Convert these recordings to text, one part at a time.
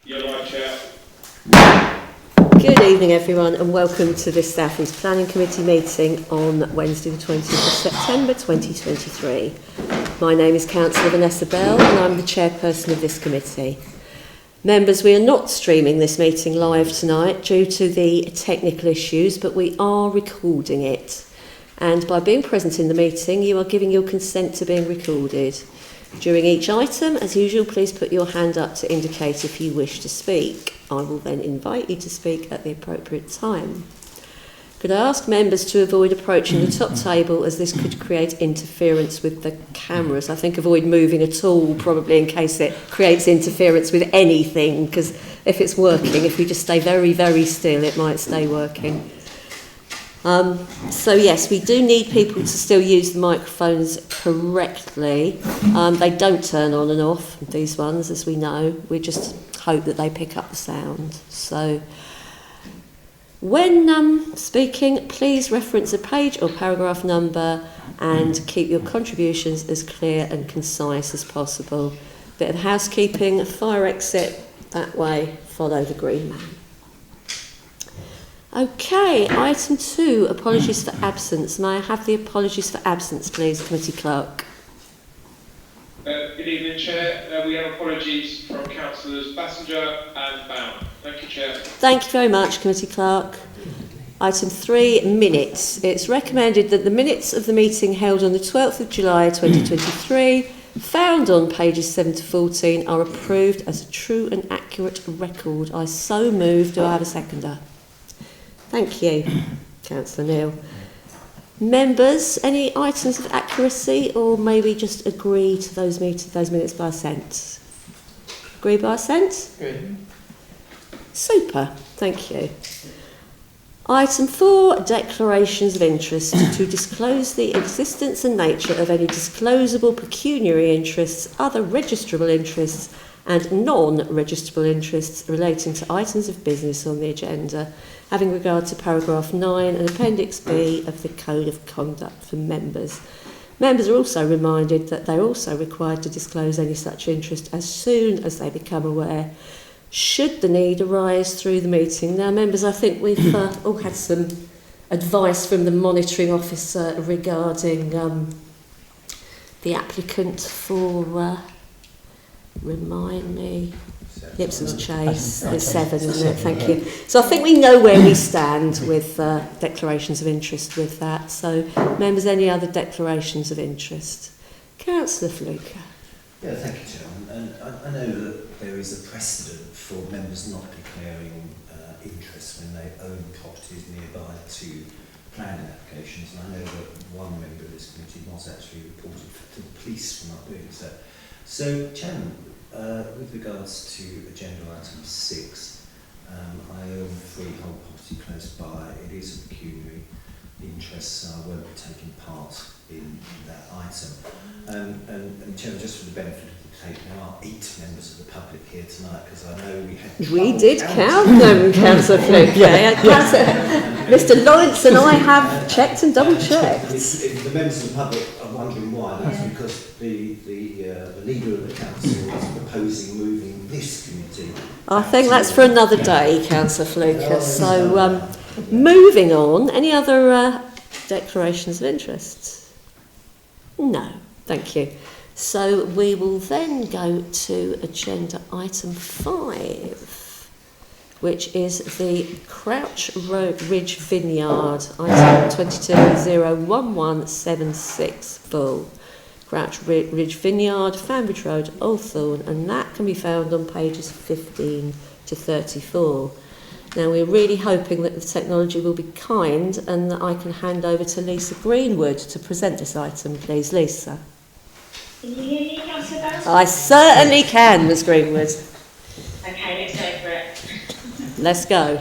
You're right, Chair. Good evening everyone and welcome to this South East Planning Committee meeting on Wednesday the 20th of September 2023. My name is Councillor Vanessa Bell and I'm the chairperson of this committee. Members, we are not streaming this meeting live tonight due to the technical issues, but we are recording it. And by being present in the meeting, you are giving your consent to being recorded. During each item, as usual, please put your hand up to indicate if you wish to speak. I will then invite you to speak at the appropriate time. Could I ask members to avoid approaching the top table, as this could create interference with the cameras? I think avoid moving at all, probably, in case it creates interference with anything, because if it's working, if we just stay very, very still, it might stay working. So yes, we do need people to still use the microphones correctly. They don't turn on and off, these ones, as we know. We just hope that they pick up the sound. So when speaking, please reference a page or paragraph number and keep your contributions as clear and concise as possible. Bit of housekeeping, fire exit that way, follow the green man. Okay, item 2, apologies for absence. May I have the apologies for absence, please, Committee Clerk? Good evening, Chair. We have apologies from Councillors Bassinger and Bound. Thank you, Chair. Thank you very much, Committee Clerk. Item 3, minutes. It's recommended that the minutes of the meeting held on the 12th of July 2023, found on pages 7 to 14, are approved as a true and accurate record. I so move. Do I have a seconder? Thank you, Councillor Neal. Members, any items of accuracy, or maybe just agree to those minutes by assent? Agree by assent? Agree. Super, thank you. Item 4, declarations of interest, to disclose the existence and nature of any disclosable pecuniary interests, other registrable interests and non-registrable interests relating to items of business on the agenda, having regard to paragraph 9 and appendix B of the Code of Conduct for members. Members are also reminded that they're also required to disclose any such interest as soon as they become aware, should the need arise through the meeting. Now, members, I think we've all had some advice from the monitoring officer regarding the applicant for, remind me, Gibson's Chase, it's 7, isn't it? Thank you. So I think we know where we stand with declarations of interest with that. So, members, any other declarations of interest? Councillor Fluker. Yeah, thank you, Chairman. And I know that there is a precedent for members not declaring interest when they own properties nearby to planning applications. And I know that one member of this committee was actually reported to the police for not doing so. So, Chairman, with regards to agenda item 6, I own a freehold property close by. It is a pecuniary interest, so I won't be taking part in that item. And Chairman, just for the benefit of the tape, there are 8 members of the public here tonight, because I know we had... We did count them, Councillor Fluker. Mr. Lawrence and I have checked and double-checked. If the members of the public are wondering why, that's because the leader of the council is proposing moving this committee. I think that's for another day, Councillor Fluker. So, moving on, any other declarations of interest? No, thank you. So we will then go to agenda item 5, which is the Crouch Ridge Vineyard, item 22-01176 full. Crouch Ridge Vineyard, Fanbridge Road, Oldthorne, and that can be found on pages 15 to 34. Now, we're really hoping that the technology will be kind and that I can hand over to Lisa Greenwood to present this item, please. Lisa. Can you hear me, Councillor Barrow? I certainly can, Ms Greenwood. Okay, let's go for it. Let's go.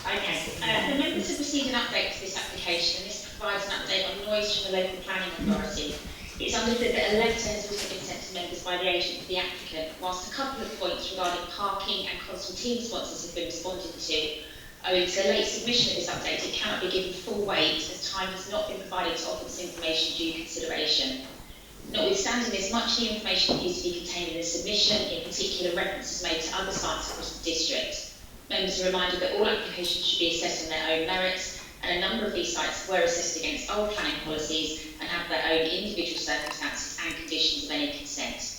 Okay, the members have received an update to this application, and this provides an update on noise from the local planning authority. It's understood that a letter has also been sent to members by the agent of the applicant, whilst a couple of points regarding parking and concertina sponsors have been responded to. Owing to a late submission of this update, it cannot be given full weight, as time has not been provided to offer this information due consideration. Notwithstanding this, much of the information appears to be contained in the submission, in particular references made to other sites across the district. Members are reminded that all applications should be assessed on their own merits, and a number of these sites were assessed against old planning policies and have their own individual circumstances and conditions of any consent.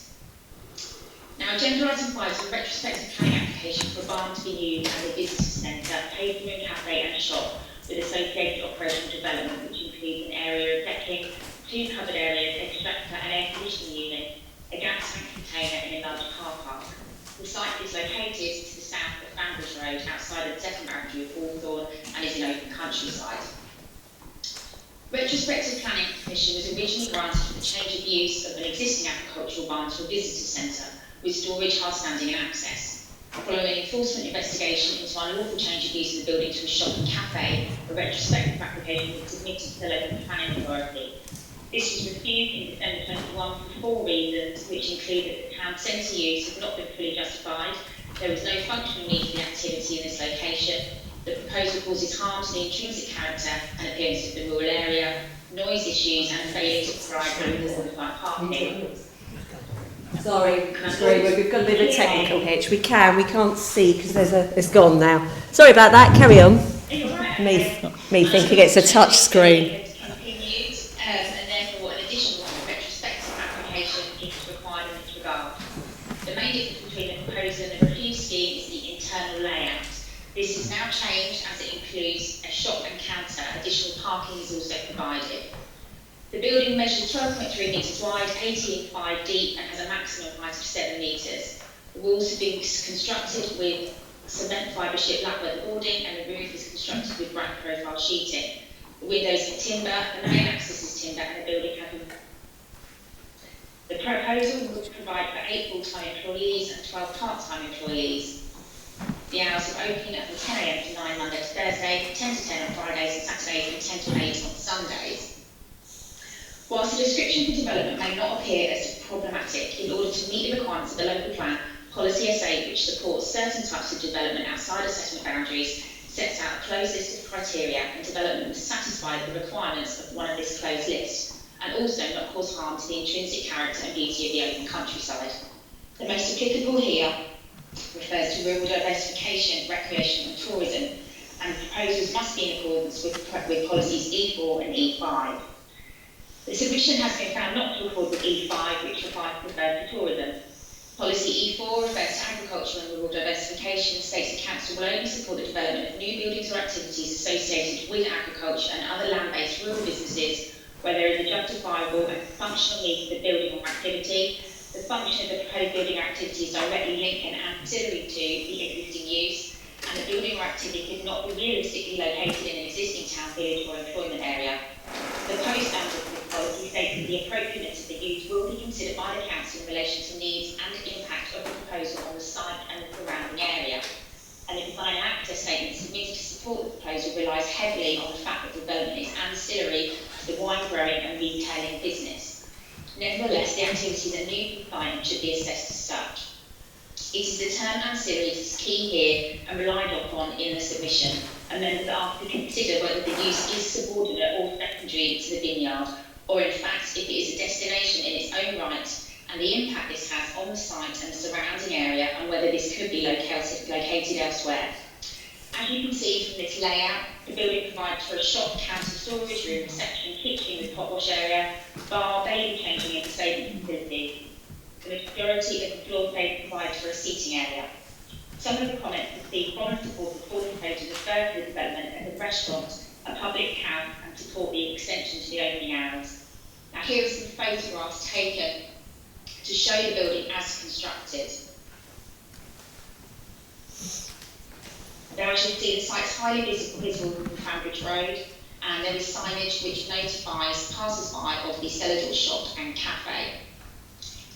Now, agenda item 5 is a retrospective planning application for a barn to be used as a visitor centre, paved room, cafe and shop with associated operational development, which includes an area of decking, 2 covered areas, extractor and air conditioning unit, a gas tank container and a large car park. The site is located to the south of Banbridge Road, outside of the second boundary of Hawthorne, and is in open countryside. Retrospective planning permission was originally granted for the change of use of an existing agricultural barn to a visitor centre with storage, hard standing and access. Following an enforcement investigation into unlawful change of use of the building to a shop and cafe, a retrospective application was submitted to the local planning authority. This was refused in December 21 for 4 reasons, which include that the town centre use had not been fully justified, there was no functional need for the activity in this location, the proposal causes harm to the intrinsic character and appearance of the rural area, noise issues and failing to provide adequate parking. Sorry, we've got a bit of a technical hitch. We can't see because it's gone now. Sorry about that, carry on. Me thinking it's a touch screen. Continued, and therefore an additional retrospective application is required in this regard. The main difference between the proposal and the refused scheme is the internal layout. This is now changed as it includes a shop and counter. Additional parking is also provided. The building measures 12.3 metres wide, 18.5 deep and has a maximum height of 7 metres. The walls have been constructed with cement fibre sheet black weather boarding and the roof is constructed with black profile sheeting. The windows are timber, the main access is timber and the building has The proposal would provide for 8 full-time employees and 12 part-time employees. The hours of opening are from 10 a.m. to 9 Monday to Thursday, 10 to 10 on Fridays and Saturdays and 10 to 8 on Sundays. Whilst the description for development may not appear as problematic, in order to meet the requirements of the local plan, Policy SA, which supports certain types of development outside of settlement boundaries, sets out a closed list of criteria and development must satisfy the requirements of one of this closed list, and also not cause harm to the intrinsic character and beauty of the open countryside. The most applicable here refers to rural diversification, recreation and tourism, and proposals must be in accordance with policies E4 and E5. The submission has been found not to accord with E5, which refers to tourism. Policy E4 refers to agriculture and rural diversification, states the council will only support the development of new buildings or activities associated with agriculture and other land-based rural businesses where there is a justifiable and functional need for the building or activity. The function of the proposed building or activity is directly linked and ancillary to the existing use, and the building or activity could not be realistically located in an existing town, village or employment area. The post-standard of this policy states that the appropriateness of the use will be considered by the council in relation to needs and impact of the proposal on the site and the surrounding area. And the design and access statement submitted to support the proposal relies heavily on the fact that development is ancillary to the wine growing and retailing business. Nevertheless, the activities are new compliant and should be assessed as such. It is the term ancillary that is key here and relied upon in the submission, and members are asked to consider whether the use is subordinate or secondary to the vineyard, or in fact if it is a destination in its own right, and the impact this has on the site and the surrounding area, and whether this could be located elsewhere. As you can see from this layout, the building provides for a shop, counter, storage room, reception, kitchen with pot wash area, bar, baby changing and disabled facilities. The majority of the floor space provides for a seating area. Some of the comments received from the support of full proposals refer to the development as a restaurant, a public house, and support the extension to the opening hours. Now here are some photographs taken to show the building as constructed. Now as you can see, the site is highly visible from Banbridge Road, and there is signage which notifies passers-by of the cellar door shop and cafe.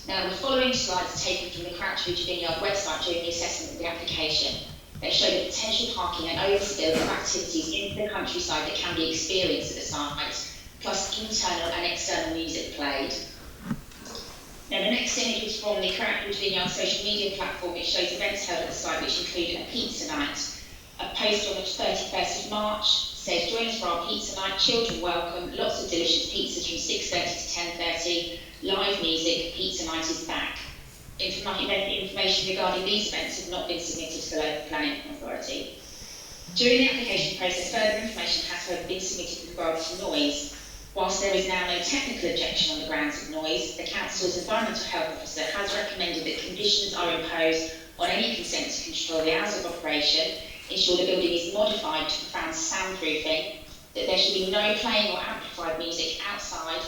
Now the following slides are taken from the Crouchridge Vineyard website during the assessment of the application. They show the potential parking and overspill of activities into the countryside that can be experienced at the site, plus internal and external music played. Now the next image is from the Crouchridge Vineyard social media platform, which shows events held at the site which include a pizza night, A post on the 31st of March says, join us for our pizza night, children welcome, lots of delicious pizzas from 6:30 to 10:30, live music, pizza night is back. Information regarding these events have not been submitted to the local planning authority. During the application process, further information has however been submitted with regard to noise. Whilst there is now no technical objection on the grounds of noise, the Council's Environmental Health Officer has recommended that conditions are imposed on any consent to control the hours of operation, ensure the building is modified to profound soundproofing, that there should be no playing or amplified music outside,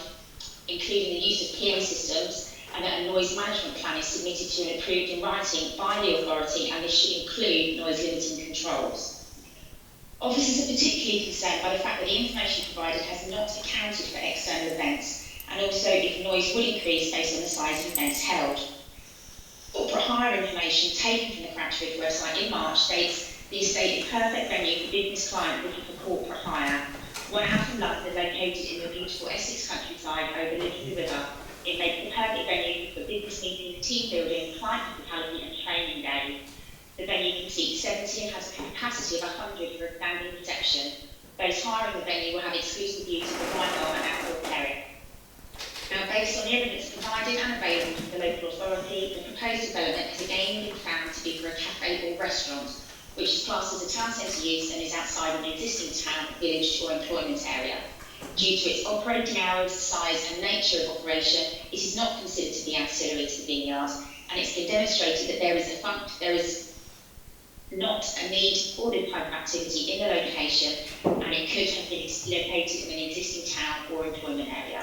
including the use of PA systems, and that a noise management plan is submitted to and approved in writing by the authority, and this should include noise limiting controls. Officers are particularly concerned by the fact that the information provided has not accounted for external events, and also if noise would increase based on the size of events held. Corporate hire information taken from the Crouchford website in March states the estate is perfect venue for business client looking for corporate hire. Warehouse in London, located in the beautiful Essex countryside overlooking the river, it makes the perfect venue for business meetings, team building, client hospitality and training days. The venue can seat 70 and has a capacity of 100 for a standing reception. Those hiring the venue will have exclusive use of the wine bar and outdoor area. Now, based on the evidence provided and available to the local authority, the proposed development has again been found to be for a cafe or restaurant, which is classed as a town centre use and is outside of an existing town, village or employment area. Due to its operating hours, size and nature of operation, it is not considered to be ancillary to the vineyard, and it's been demonstrated that there is not a need for this type of activity in the location, and it could have been located in an existing town or employment area.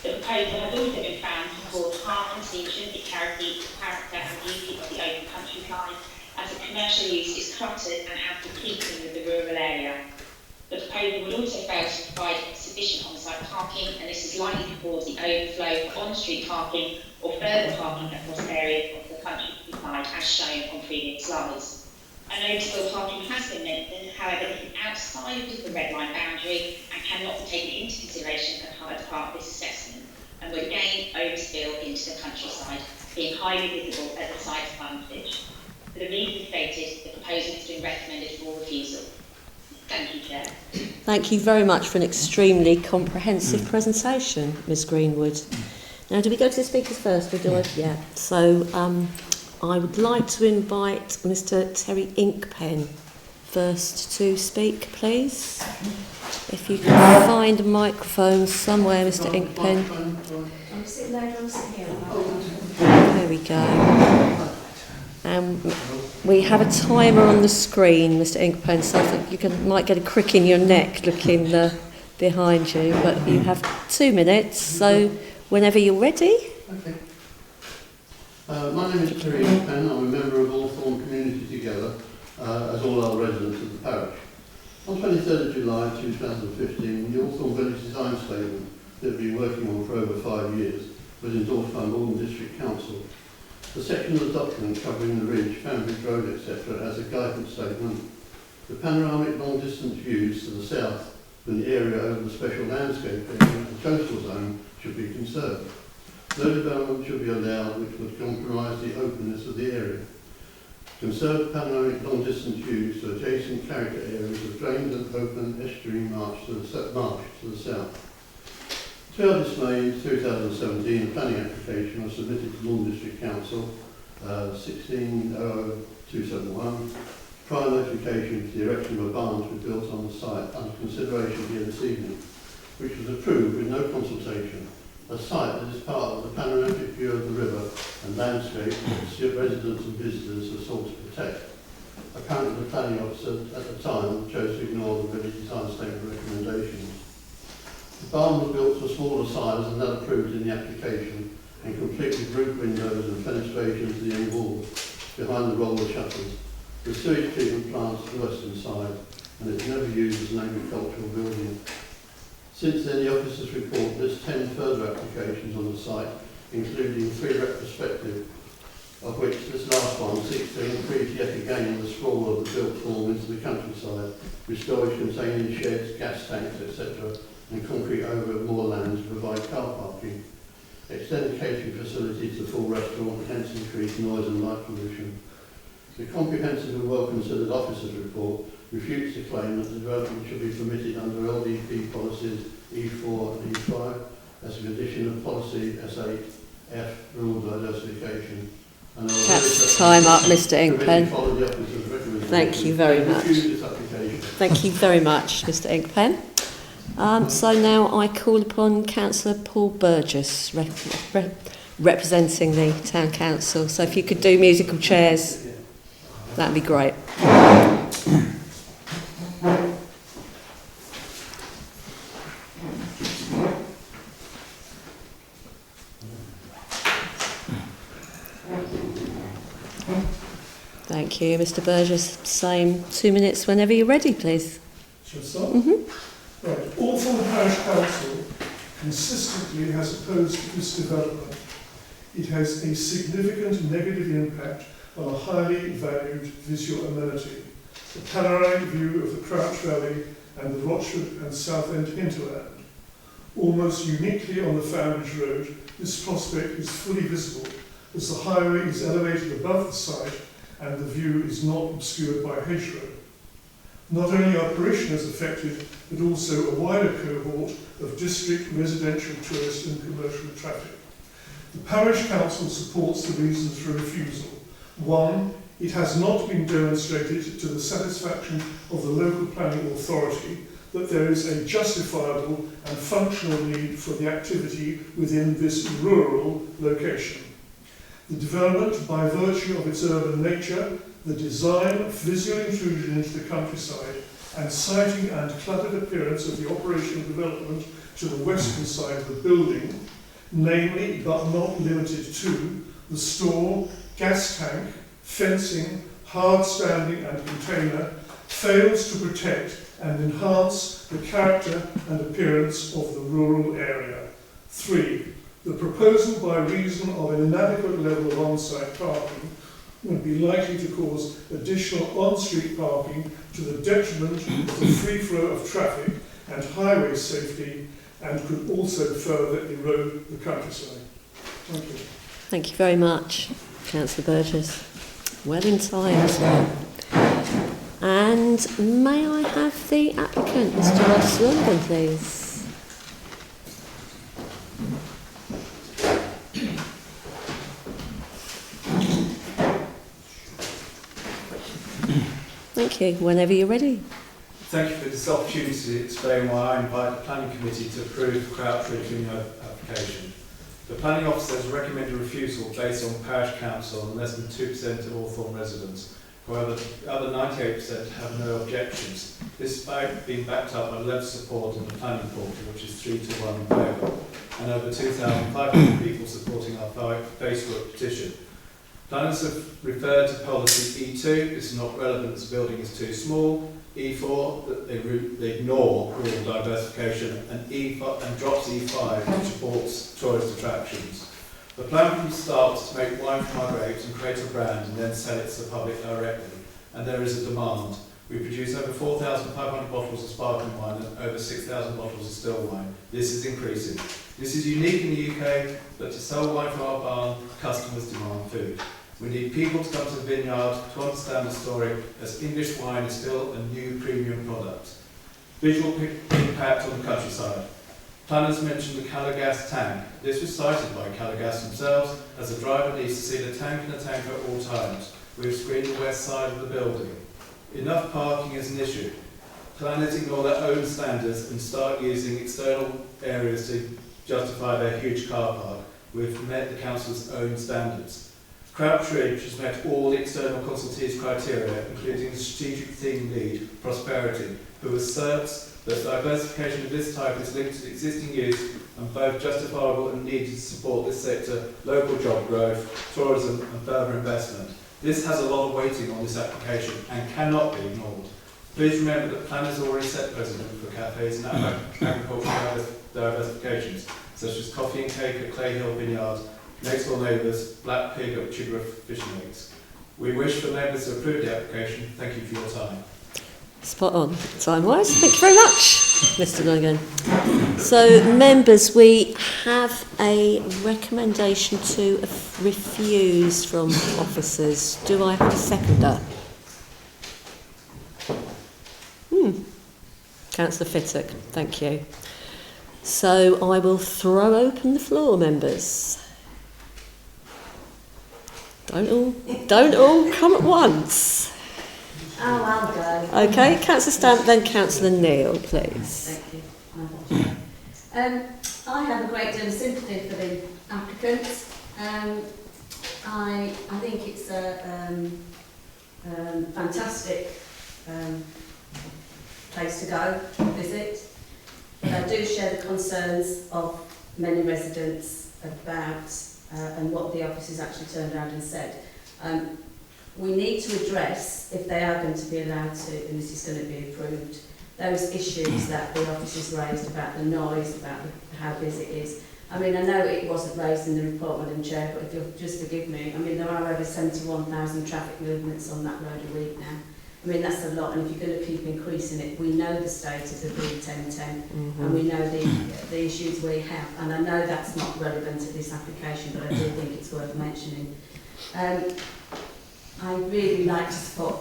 The proposal has also been found to cause harm to the intrinsic character and beauty of the open countryside, as the commercial use is cluttered and out of keeping with the rural area. The proposal would also fail to provide sufficient on-site parking, and this is likely to cause the overflow of on-street parking or further parking across areas of the countryside, as shown on previous slides. A notable parking has been mentioned, however, this is outside of the red line boundary and cannot be taken into consideration as part of this assessment, and would again overspill into the countryside, being highly visible at the site frontage. For the reasons stated, the proposal has been recommended for refusal. Thank you, Chair. Thank you very much for an extremely comprehensive presentation, Ms Greenwood. Now, do we go to the speakers first, or do I? Yeah. So, I would like to invite Mr Terry Inkpen first to speak, please. If you can find a microphone somewhere, Mr Inkpen. I'm sitting there, I'm sitting here. There we go. We have a timer on the screen, Mr Inkpen, so I think you might get a crick in your neck looking behind you, but you have 2 minutes, so whenever you're ready. Okay. My name is Terry Inkpen. I'm a member of Hawthorne Community Together, as all other residents of the parish. On 23rd of July 2015, the Hawthorne Village Design Statement that we've been working on for over 5 years was endorsed by Malden District Council. The section of the document covering the ridge, Fanbridge Road, etc. as a guidance statement. The panoramic long-distance views to the south from the area over the special landscape area, the coastal zone, should be conserved. No development should be allowed which would compromise the openness of the area. Conserve panoramic long-distance views to adjacent character areas of drained and open estuary marsh to the south. To our dismay, in 2017, a planning application was submitted to Malden District Council, 160271, prior notification for the erection of a barn to be built on the site under consideration here this evening, which was approved with no consultation. A site that is part of the panoramic view of the river and landscape that residents and visitors are sought to protect. Apparently, the planning officer at the time chose to ignore the village design statement recommendations. The barn was built to a smaller size than that approved in the application and complete with roof windows and fenestration to the end wall behind the roller shutters. The sewage treatment plant to the western side, and it's never used as an agricultural building. Since then, the officer's report lists 10 further applications on the site, including 3 retrospective, of which this last one seeks to increase yet again the sprawl of the built form into the countryside, with storage containing sheds, gas tanks, etc., and concrete over more land to provide car parking. Extend the catering facility to the full restaurant, hence increase noise and light pollution. The comprehensive and well-considered officer's report refutes the claim that the development should be permitted under LDP policies E4 and E5 as a condition of policy S8 F rural diversification. And That's time up, Mr. Inkpen. follow the officer's recommendation. Thank you very much. Refuse this application. Thank you very much, Mr. Inkpen. So now I call upon Councillor Paul Burgess, representing the Town Council. So if you could do musical chairs, that'd be great. Thank you, Mr. Burgess. Same 2 minutes whenever you're ready, please. Shall I start? Mm-hmm. Right. Hawthorne Parish Council consistently has opposed this development. It has a significant negative impact on a highly valued visual amenity, the panoramic view of the Crouch Valley and the Rochford and Southend hinterland. Almost uniquely on the Founders Road, this prospect is fully visible as the highway is elevated above the site and the view is not obscured by hedgerow. Not only are parishioners affected, but also a wider cohort of district, residential, tourist and commercial traffic. The Parish Council supports the reasons for refusal. 1, it has not been demonstrated to the satisfaction of the local planning authority that there is a justifiable and functional need for the activity within this rural location. The development, by virtue of its urban nature, the design, visual intrusion into the countryside, and sighting and cluttered appearance of the operational development to the western side of the building, namely but not limited to the store, gas tank, fencing, hard standing and container, fails to protect and enhance the character and appearance of the rural area. 3. The proposal, by reason of an inadequate level of on-site parking, would be likely to cause additional on-street parking to the detriment of the free flow of traffic and highway safety, and could also further erode the countryside. Thank you. Thank you very much, Councillor Burgess. Well in time as well. And may I have the applicant, Mr. Ross London, please? Thank you. Whenever you're ready. Thank you for this opportunity to explain why I invite the Planning Committee to approve the Crouch Ridge Vineyard application. The Planning Officer has recommended refusal based on Parish Council and less than 2% of Hawthorne residents. However, the other 98% have no objections. This is being backed up by level support on the planning portal, which is 3 to 1 in favour, and over 2,500 people supporting our Facebook petition. Planners have referred to policy E2, this is not relevant as the building is too small. E4, that they ignore rural diversification, and E5 and drops E5, which supports tourist attractions. The plan from the start is to make wine from our grapes and create a brand and then sell it to the public directly. And there is a demand. We produce over 4,500 bottles of sparkling wine and over 6,000 bottles of still wine. This is increasing. This is unique in the UK, but to sell wine from our barn, customers demand food. We need people to come to the vineyard to understand the story, as English wine is still a new premium product. Visual impact on the countryside. Planners mentioned the Calagas tank. This was cited by Calagas themselves, as the driver needs to see the tank and the tanker at all times. We've screened the west side of the building. Enough parking is an issue. Planners ignore their own standards and start using external areas to justify their huge car park. We've met the council's own standards. Crouch Ridge has met all the external consultees criteria, including the strategic theme lead, Prosperity, who asserts that diversification of this type is linked to existing use and both justifiable and needed to support this sector, local job growth, tourism and further investment. This has a lot of weighting on this application and cannot be ignored. Please remember that planners already set precedent for cafes and agricultural diversifications, such as coffee and cake at Clay Hill Vineyard, next door neighbours, Black Pig at Chigra Fishing Lakes. We wish for members to approve the application. Thank you for your time. Spot on, time-wise. Thank you very much, Mr. Logan. So, members, we have a recommendation to refuse from officers. Do I have a seconder? Councillor Fittock, thank you. So I will throw open the floor, members. Don't all come at once. Oh, I'll go. Okay, Councillor Stamp, then Councillor Neal, please. Thank you. I have a great deal of sympathy for the applicants. I think it's a fantastic place to go visit. But I do share the concerns of many residents about and what the officers actually turned around and said. We need to address, if they are going to be allowed to, and this is going to be approved, those issues that the officers raised about the noise, about how busy it is. I mean, I know it wasn't raised in the report, Madam Chair, but if you'll just forgive me, I mean, there are over 71,000 traffic movements on that road a week now. I mean, that's a lot, and if you're going to keep increasing it, we know the status of the 1010, and we know the issues we have, and I know that's not relevant to this application, but I do think it's worth mentioning. I really like to support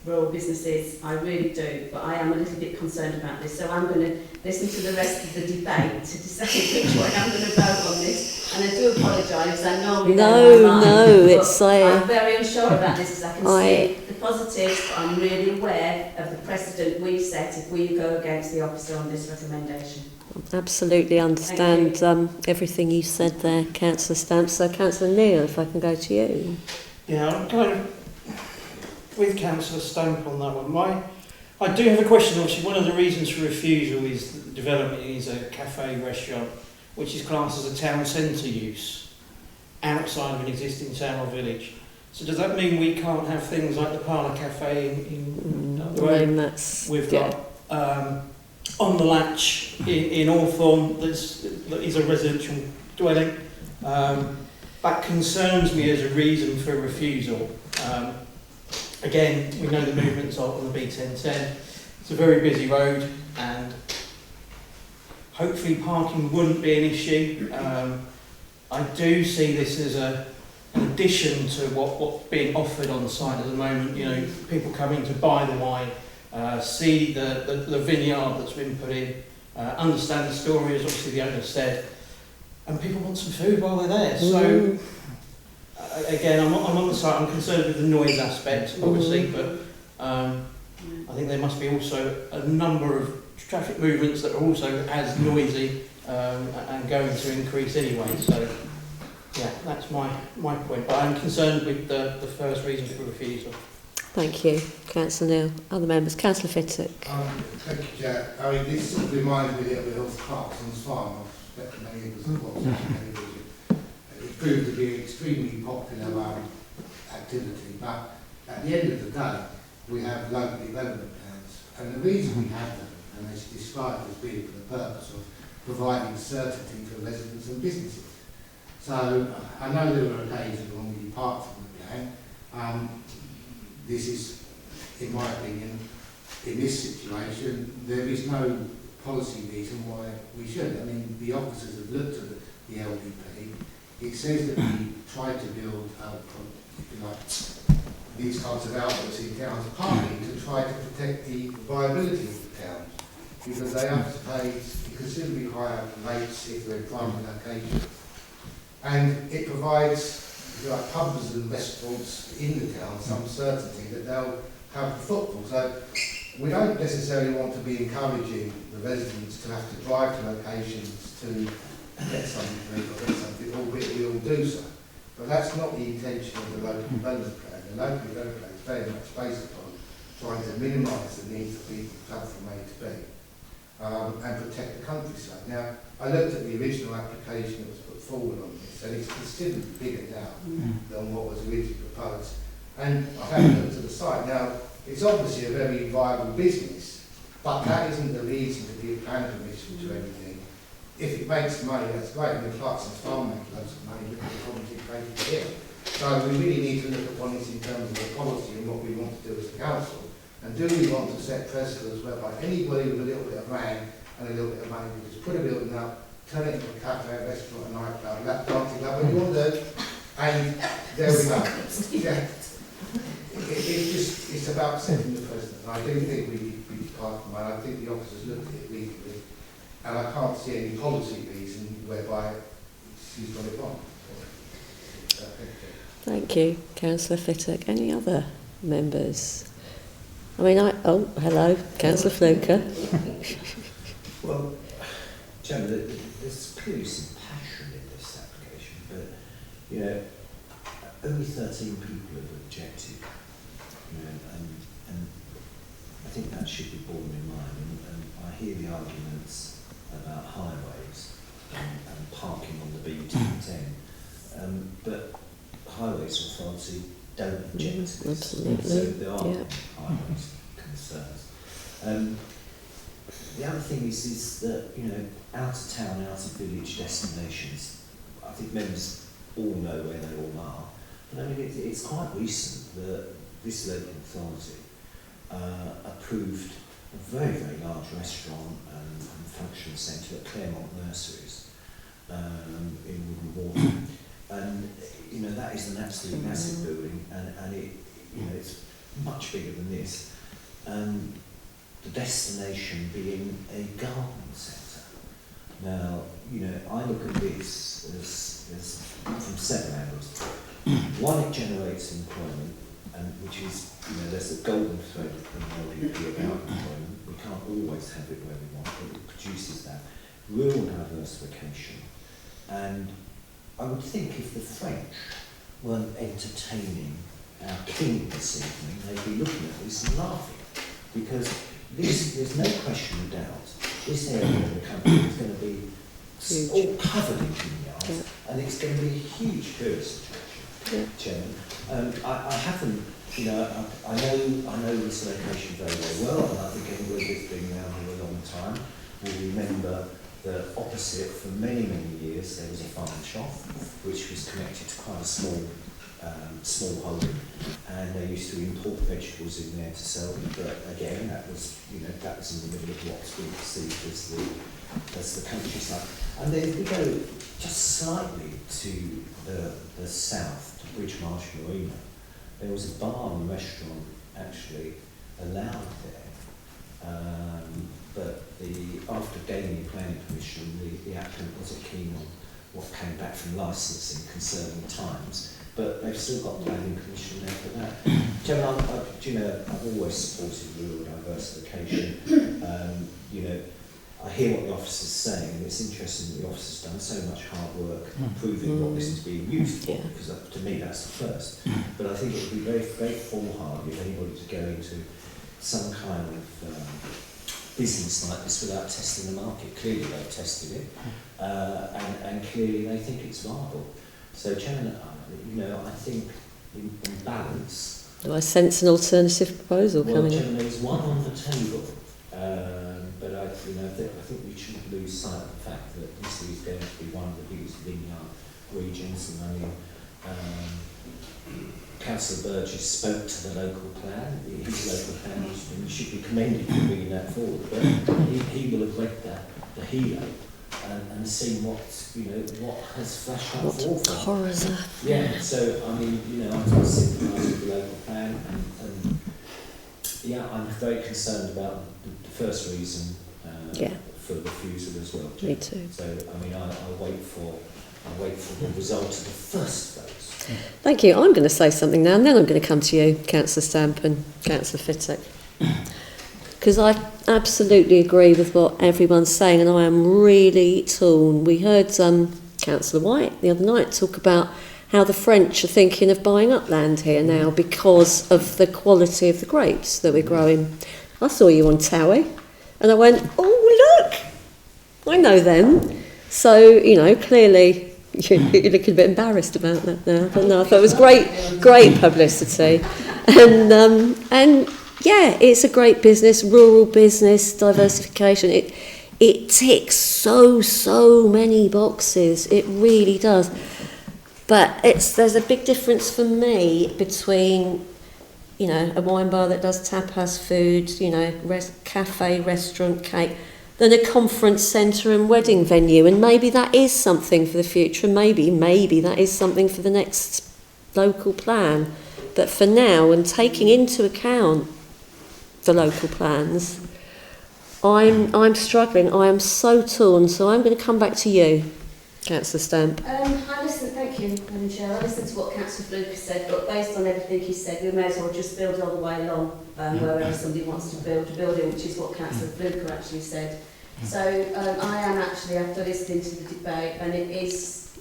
rural businesses, I really do, but I am a little bit concerned about this, so I'm going to listen to the rest of the debate to decide which way I'm going to vote on this, and I do apologise, I normally I'm very unsure about this because I can see the positives, but I'm really aware of the precedent we set if we go against the officer on this recommendation. Absolutely understand everything you said there, Councillor Stamp. So Councillor Neal, if I can go to you. Yeah, I'm kind of with Councillor Stamp on that one. I do have a question. Obviously, one of the reasons for refusal is that the development is a cafe restaurant, which is classed as a town centre use outside of an existing town or village. So does that mean we can't have things like the Parlour Cafe in the way? We've got on the Latch in Hawthorne that is a residential dwelling. That concerns me as a reason for refusal. Again, we know the movements on the B1010. It's a very busy road, and hopefully parking wouldn't be an issue. I do see this as an addition to what's being offered on the site at the moment. You know, people coming to buy the wine, see the vineyard that's been put in, understand the story, as obviously the owner said, and people want some food while they're there. So, again, I'm on the site, I'm concerned with the noise aspect, obviously, but I think there must be also a number of traffic movements that are also as noisy and going to increase anyway. So, yeah, that's my point. But I'm concerned with the first reason for refusal. Thank you, Councillor Neal. Other members, Councillor Fittock. Thank you, Chair. I mean, this sort of reminds me a little bit of Clarkson's Farm. I've spent many years at It proved to be an extremely popular activity, but at the end of the day, we have local development plans, and the reason we have them, and it's described as being for the purpose of providing certainty for residents and businesses. So I know there were occasions when we depart from the plan. This is, in my opinion, in this situation, there is no policy reason why we should. I mean, the officers have looked at the LPP. It says that we try to build, these kinds of outlets in towns, partly to try to protect the viability of the towns, because they have to pay considerably higher rates if they're in prime locations. And it provides pubs and restaurants in the town some certainty that they'll have the footfall. So we don't necessarily want to be encouraging the residents to have to drive to locations to get something or get something, albeit we all do so. But that's not the intention of the local development plan. The local development plan is very much based upon trying to minimise the need for people to travel from A to B and protect the countryside. Now, I looked at the original application that was put forward on this, and it's considerably bigger now than what was originally proposed. And I haven't looked at the site. Now, it's obviously a very viable business, but that isn't the reason to give planning permission to anything. If it makes money, that's great. I mean, Clarkson's Farm makes loads of money, look at the problems it created here. So we really need to look at this in terms of the policy and what we want to do as a council. And do we want to set precedents whereby anybody with a little bit of land and a little bit of money can just put a building up, turn it into a cafe, restaurant, a nightclub, lap dancing club, what you want to do, and there we go. Yeah. It's about setting the precedent. I do think we need to be part of I think the officers looked at it legally, and I can't see any policy reason whereby she's got it wrong. Thank you, Councillor Fittock. Any other members? I mean, hello, Councillor Fluker. Well, Chairman, there's clearly some passion in this application, but, you know, only 13 people have objected, you know, and I think that should be borne in mind, and I hear the arguments about highways and parking on the B10, but Highways Authority don't object to this, Absolutely. so there are Yeah. highways concerns. The other thing is that, you know, out of town, out of village destinations, I think members all know where they all are, but I mean it's quite recent that this local authority approved a very, very large restaurant and function centre at Claremont Nurseries in Woodland Water. And, you know, that is an absolutely massive building, and it, you know, it's much bigger than this. The destination being a garden centre. Now, you know, I look at this as from several angles. One, it generates employment, and which is, you know, there's a golden thread in LDP about employment. We can't always have it where we want, but it produces that. Rural diversification. And I would think if the French weren't entertaining our king this evening, they'd be looking at this and laughing. Because there's no question of doubt, this area of the country is going to be all covered in vineyards, and it's going to be a huge tourist attraction, Chairman. I haven't, you know, I know this location very, very well, and I think anybody that's been around here a long time will remember that opposite, for many, many years, there was a farm shop, which was connected to quite a small holding, and they used to import vegetables in there to sell them. But again, that was, you know, that was in the middle of what's been perceived as the countryside. And then we go just slightly to the south, to Bridgemarsh Marina. There was a bar and restaurant actually allowed there. But after gaining planning permission, the applicant wasn't keen on what came back from licensing concerning times, but they've still got planning permission there for that. Chairman, you know, I've always supported rural diversification. You know, I hear what the officer's saying, and it's interesting that the officer's done so much hard work proving what this is being used for, because to me that's the first. But I think it would be very, very foolhardy if anybody to go into some kind of business like this without testing the market. Clearly they've tested it, and clearly they think it's viable. So, Chairman, you know, I think in balance. Do I sense an alternative proposal coming Chairman, in? there's one on the table, but I think we shouldn't lose sight of the fact that this is going to be one of the biggest vineyard regions, and I mean, Councillor Burgess spoke to the local plan. His local plan and he should be commended for bringing that forward. But he will have read the helo and seen what, you know, what has flashed up for horrors are. Yeah. So I mean, you know, I sympathise with the local plan, and yeah, I'm very concerned about the first reason for the refusal as well. Me too. So I mean, I'll wait for the result of the first vote. Thank you. I'm going to say something now, and then I'm going to come to you, Councillor Stamp and Councillor Fittock, because I absolutely agree with what everyone's saying, and I am really torn. We heard Councillor White the other night talk about how the French are thinking of buying up land here now because of the quality of the grapes that we're growing. I saw you on Towie, and I went, oh, look, I know them. So, you know, clearly you're looking a bit embarrassed about that now, but no, I thought it was great publicity. And yeah, it's a great business, rural business, diversification. It ticks so many boxes. It really does. But there's a big difference for me between, you know, a wine bar that does tapas food, you know, cafe, restaurant, cake. than a conference centre and wedding venue, and maybe that is something for the future, and maybe that is something for the next local plan. But for now, and taking into account the local plans, I'm struggling. I am so torn. So I'm going to come back to you, Councillor Stamp. I listened, thank you, Madam Chair. I listened to what Councillor Fluke said, but based on everything he said, we may as well just build all the way along wherever somebody wants to build a building, which is what Councillor Fluke actually said. So I am actually, after listening to the debate, and it is,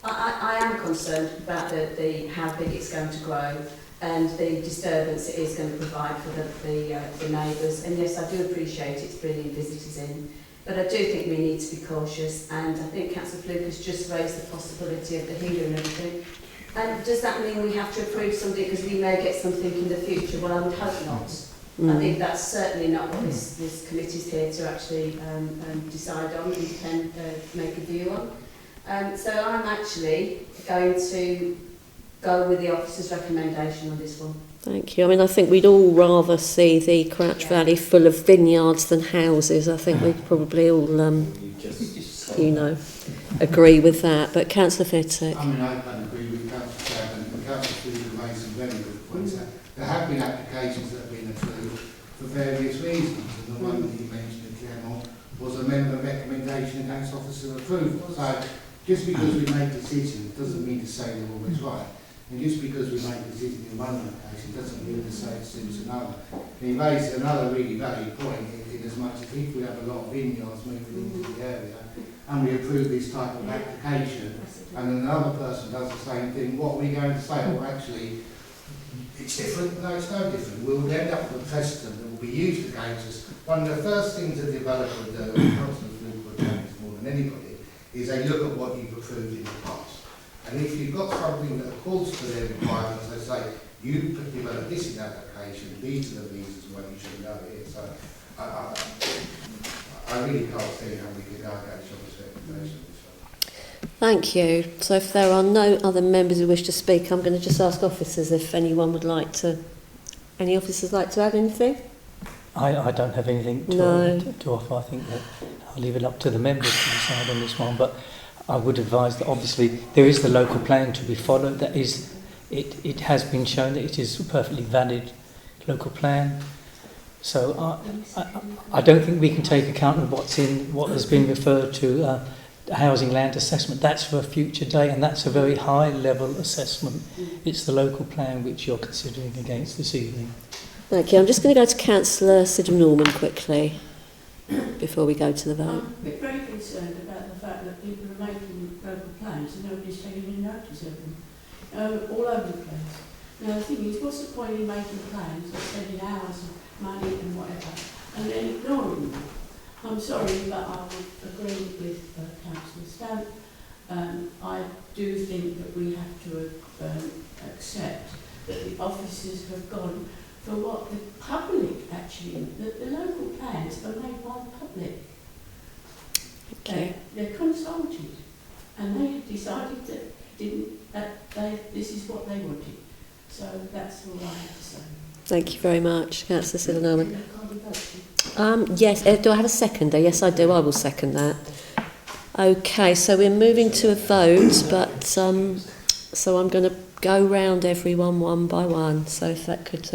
I am concerned about the how big it's going to grow and the disturbance it is going to provide for the neighbours. And yes, I do appreciate it's bringing visitors in. But I do think we need to be cautious, and I think Councillor Fluke has just raised the possibility of the healer and everything. And does that mean we have to approve something because we may get something in the future? Well, I would hope not. I think that's certainly not what this committee is here to actually decide on and make a view on. So I'm actually going to go with the officer's recommendation on this one. Thank you. I mean, I think we'd all rather see the Crouch Valley full of vineyards than houses. I think we'd probably all, agree with that. But Councillor Fittick. I mean, I can agree with Councillor Chapman, and Councillor Fluke raised some very good points. There have been applications that have been approved for various reasons, and the one that you mentioned, Chairman, was a member recommendation against officer approval. So just because we make decisions doesn't mean to say they're always right. And just because we make a decision in one location doesn't mean to say it suits another. And he raised another really valid point in as much as if we have a lot of vineyards moving into the area and we approve this type of application and another person does the same thing, what are we going to say? Well, actually, it's different. No, it's no different. We'll end up with a precedent that will be used against us. One of the first things a developer would do, and Councillor Fluke would do this more than anybody, is they look at what you've approved in the past. And if you've got something that calls for their requirements, they say, you develop this in application, these are the reasons why you should go here. So I really can't see how we can go against your recommendation. Thank you. So if there are no other members who wish to speak, I'm going to just ask officers if anyone would like to... Any officers like to add anything? I don't have anything to offer. I think that I'll leave it up to the members to decide on this one. But I would advise that obviously there is the local plan to be followed. That is, it has been shown that it is a perfectly valid local plan. So I don't think we can take account of what has been referred to housing land assessment. That's for a future day, and that's a very high level assessment. It's the local plan which you're considering against this evening. Thank you. I'm just going to go to Councillor Siddle-Norman quickly before we go to the vote. We're very concerned about the fact that people are making local plans and nobody's taking any notice of them, all over the place. Now the thing is, what's the point in making plans and spending hours of money and whatever, and then ignoring them? I'm sorry, but I would agree with Councillor Stamp. I do think that we have to accept that the officers have gone for what the public actually, the local plans are made by the public. They're consulted, and they decided that this is what they wanted. So that's all I have to say. Thank you very much, Councillor Siddle-Norman. Yes, do I have a seconder? Yes, I do. I will second that. Okay, so we're moving to a vote, but so I'm going to go round everyone one by one. So if that could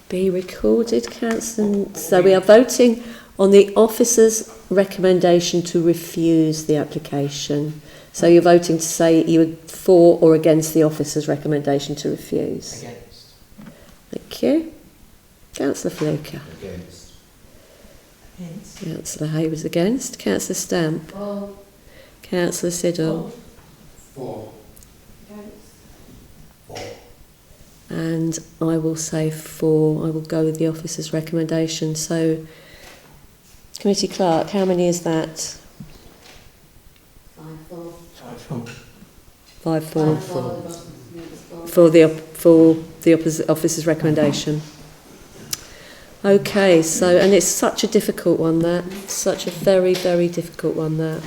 be recorded, Councillor. So we are voting on the officer's recommendation to refuse the application. So you're voting to say you're for or against the officer's recommendation to refuse? Against. Thank you. Councillor Fluker. Against. Against. Councillor Hay was against. Councillor Stamp. For. Councillor Siddle. For. Against. For. And I will say for. I will go with the officer's recommendation. So, Committee Clerk, how many is that? 5-4. 5-4. 5-4. For the officer's recommendation. Okay, so, and it's such a difficult one, that. Such a very, very difficult one, that.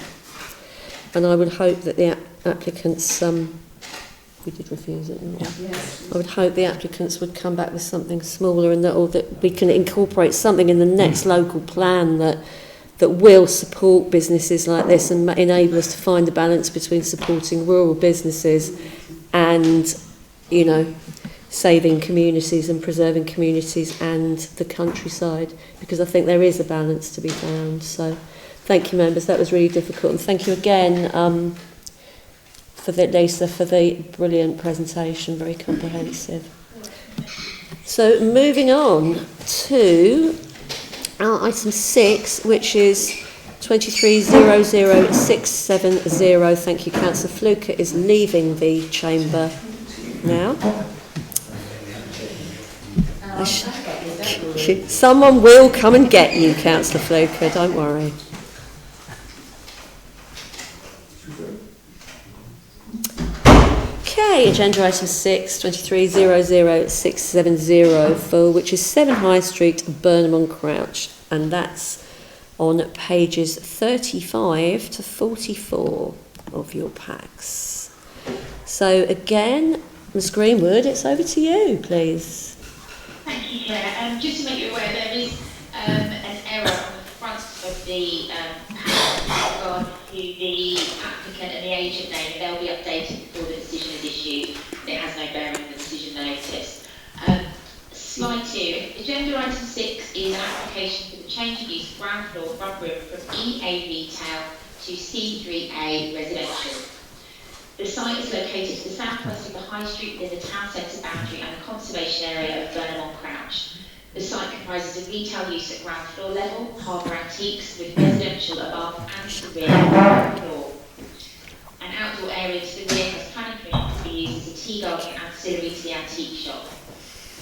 And I would hope that the applicants We did refuse it, didn't we? Yes. I would hope the applicants would come back with something smaller, and that, or that we can incorporate something in the next local plan that will support businesses like this and enable us to find the balance between supporting rural businesses and, you know, saving communities and preserving communities and the countryside, because I think there is a balance to be found. So thank you, members. That was really difficult, and thank you again for Lisa for the brilliant presentation, very comprehensive. So moving on to our item 6, which is 23000670. Thank you, Councillor Fluker is leaving the chamber now. Someone will come and get you, Councillor Fluker, don't worry. Okay, agenda item 6, 23000670, for which is 7 High Street, Burnham on Crouch, and that's on pages 35 to 44 of your packs. So again, Ms Greenwood, it's over to you, please. Thank you, Chair. Just to make you aware, there is an error on the front of the pack with regard to the applicant and the agent name. They'll be updated before the decision is issued. It has no bearing on the decision notice. Slide 2. Agenda item 6 is an application for the change of use of ground floor front room from EA retail to C3A residential. The site is located to the southwest of the High Street within the town centre boundary and the conservation area of Burnham on Crouch. The site comprises of retail use at ground floor level, harbour antiques, with residential above and to the rear of the ground floor. An outdoor area to the rear has planning permission to be used as a tea garden ancillary to the antique shop.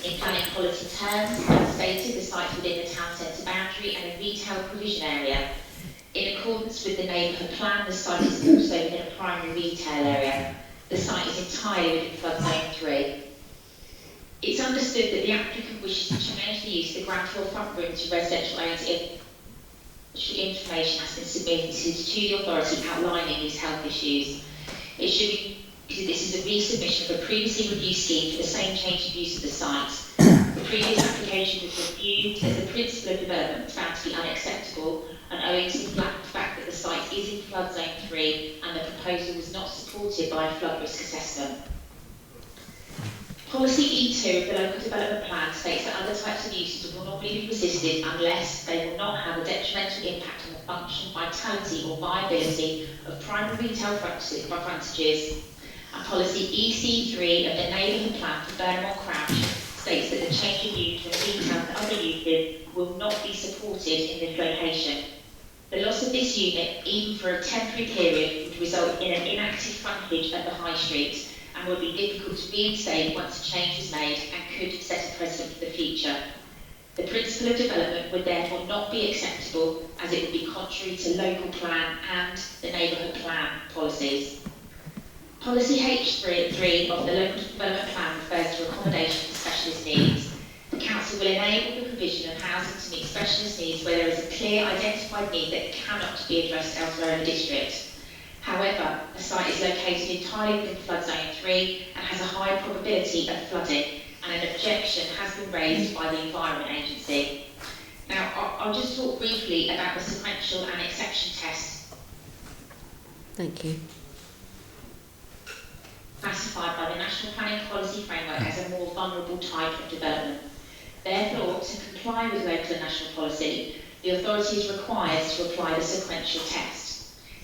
In planning policy terms, as stated, the site is within the town centre boundary and a retail provision area. In accordance with the neighbourhood plan, the site is also within a primary retail area. The site is entirely within flood zone 3. It's understood that the applicant wishes to change the use of the ground floor front room to residential owners if information has been submitted to the authority outlining these health issues. It should be this is a resubmission of a previously reviewed scheme for the same change of use of the site. The previous application was reviewed as the principle of development found to be unacceptable, and owing to the fact that the site is in flood zone 3 and the proposal was not supported by a flood risk assessment. Policy E2 of the local development plan states that other types of uses will normally be resisted unless they will not have a detrimental impact on the function, vitality or viability of primary retail frontages. And policy EC3 of the neighbourhood plan for Burnham on Crouch states that the change of use from retail to other uses will not be supported in this location. The loss of this unit, even for a temporary period, would result in an inactive frontage at the High Street and would be difficult to reinstate once a change is made and could set a precedent for the future. The principle of development would therefore not be acceptable, as it would be contrary to local plan and the neighbourhood plan policies. Policy H3 of the local development plan refers to accommodation for specialist needs. The council will enable the provision of housing to meet specialist needs where there is a clear identified need that cannot be addressed elsewhere in the district. However, a site is located entirely within flood zone 3 and has a high probability of flooding, and an objection has been raised by the Environment Agency. Now, I'll just talk briefly about the sequential and exception test. Thank you. Classified by the National Planning Policy Framework as a more vulnerable type of development. Therefore, to comply with local and national policy, the authority is required to apply the sequential test.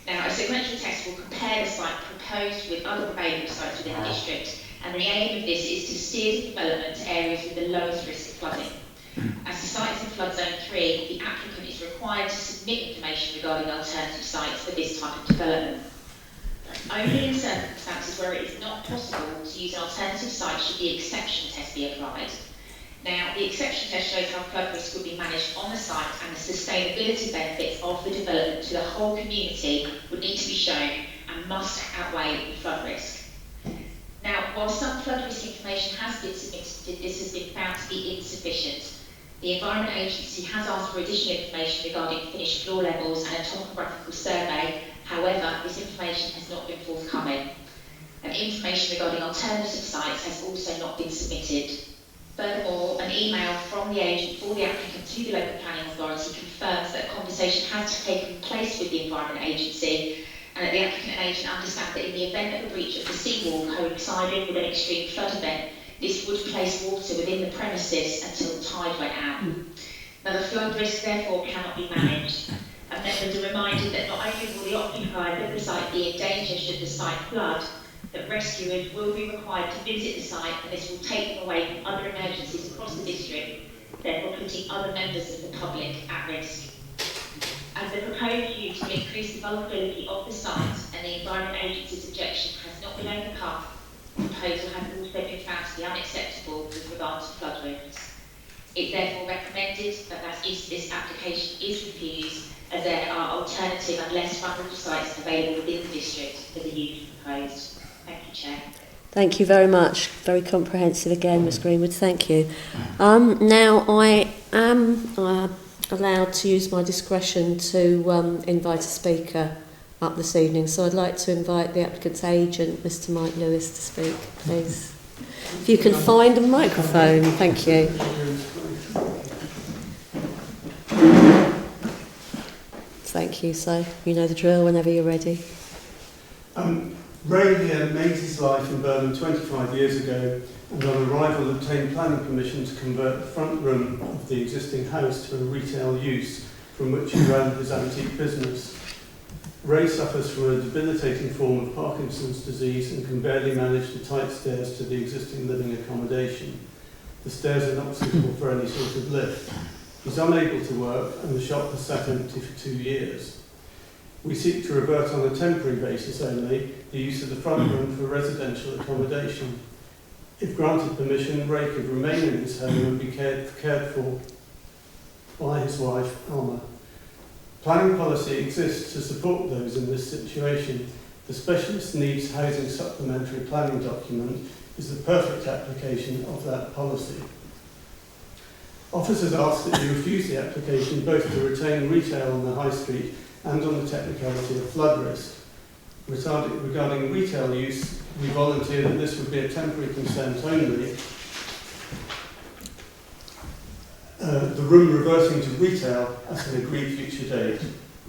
Now, a sequential test will compare the site proposed with other available sites within the district, and the aim of this is to steer the development to areas with the lowest risk of flooding. As the site is in flood zone 3, the applicant is required to submit information regarding alternative sites for this type of development. Only in circumstances where it is not possible to use an alternative site should the exception test be applied. Now, the exception test shows how flood risk would be managed on the site, and the sustainability benefits of the development to the whole community would need to be shown and must outweigh the flood risk. Now, while some flood risk information has been submitted, this has been found to be insufficient. The Environment Agency has asked for additional information regarding finished floor levels and a topographical survey. However, this information has not been forthcoming. and information regarding alternative sites has also not been submitted. Furthermore, an email from the agent for the applicant to the local planning authority confirms that a conversation has taken place with the Environment Agency, and that the applicant and agent understand that in the event of a breach of the seawall coinciding with an extreme flood event, this would place water within the premises until the tide went out. Now, the flood risk therefore cannot be managed, and members are reminded that not only will the occupiers of the site be in danger should the site flood, that rescuers will be required to visit the site, and this will take them away from other emergencies across the district, therefore putting other members of the public at risk. As the proposed use will increase the vulnerability of the site and the Environment Agency's objection has not been overcome, the proposal has also been found to be unacceptable with regard to flood risks. It's therefore recommended that this application is refused, as there are alternative and less vulnerable sites available within the district for the use proposed. Thank you, Chair. Thank you very much. Very comprehensive again, Ms Greenwood. Thank you. Now, I am allowed to use my discretion to invite a speaker up this evening. So I'd like to invite the applicant's agent, Mr Mike Lewis, to speak, please. If you can find a microphone. Thank you. Thank you. So you know the drill whenever you're ready. Ray here made his life in Burnham 25 years ago, and on arrival obtained planning permission to convert the front room of the existing house to a retail use from which he ran his antique business. Ray suffers from a debilitating form of Parkinson's disease and can barely manage the tight stairs to the existing living accommodation. The stairs are not suitable for any sort of lift. He's unable to work, and the shop has sat empty for 2 years. We seek to revert on a temporary basis only the use of the front room for residential accommodation. If granted permission, Ray could remain in his home and be cared for by his wife, Alma. Planning policy exists to support those in this situation. The Specialist Needs Housing Supplementary Planning document is the perfect application of that policy. Officers ask that you refuse the application both to retain retail on the high street and on the technicality of flood risk. Regarding retail use, we volunteer that this would be a temporary consent only. The room reverting to retail at an agreed future date.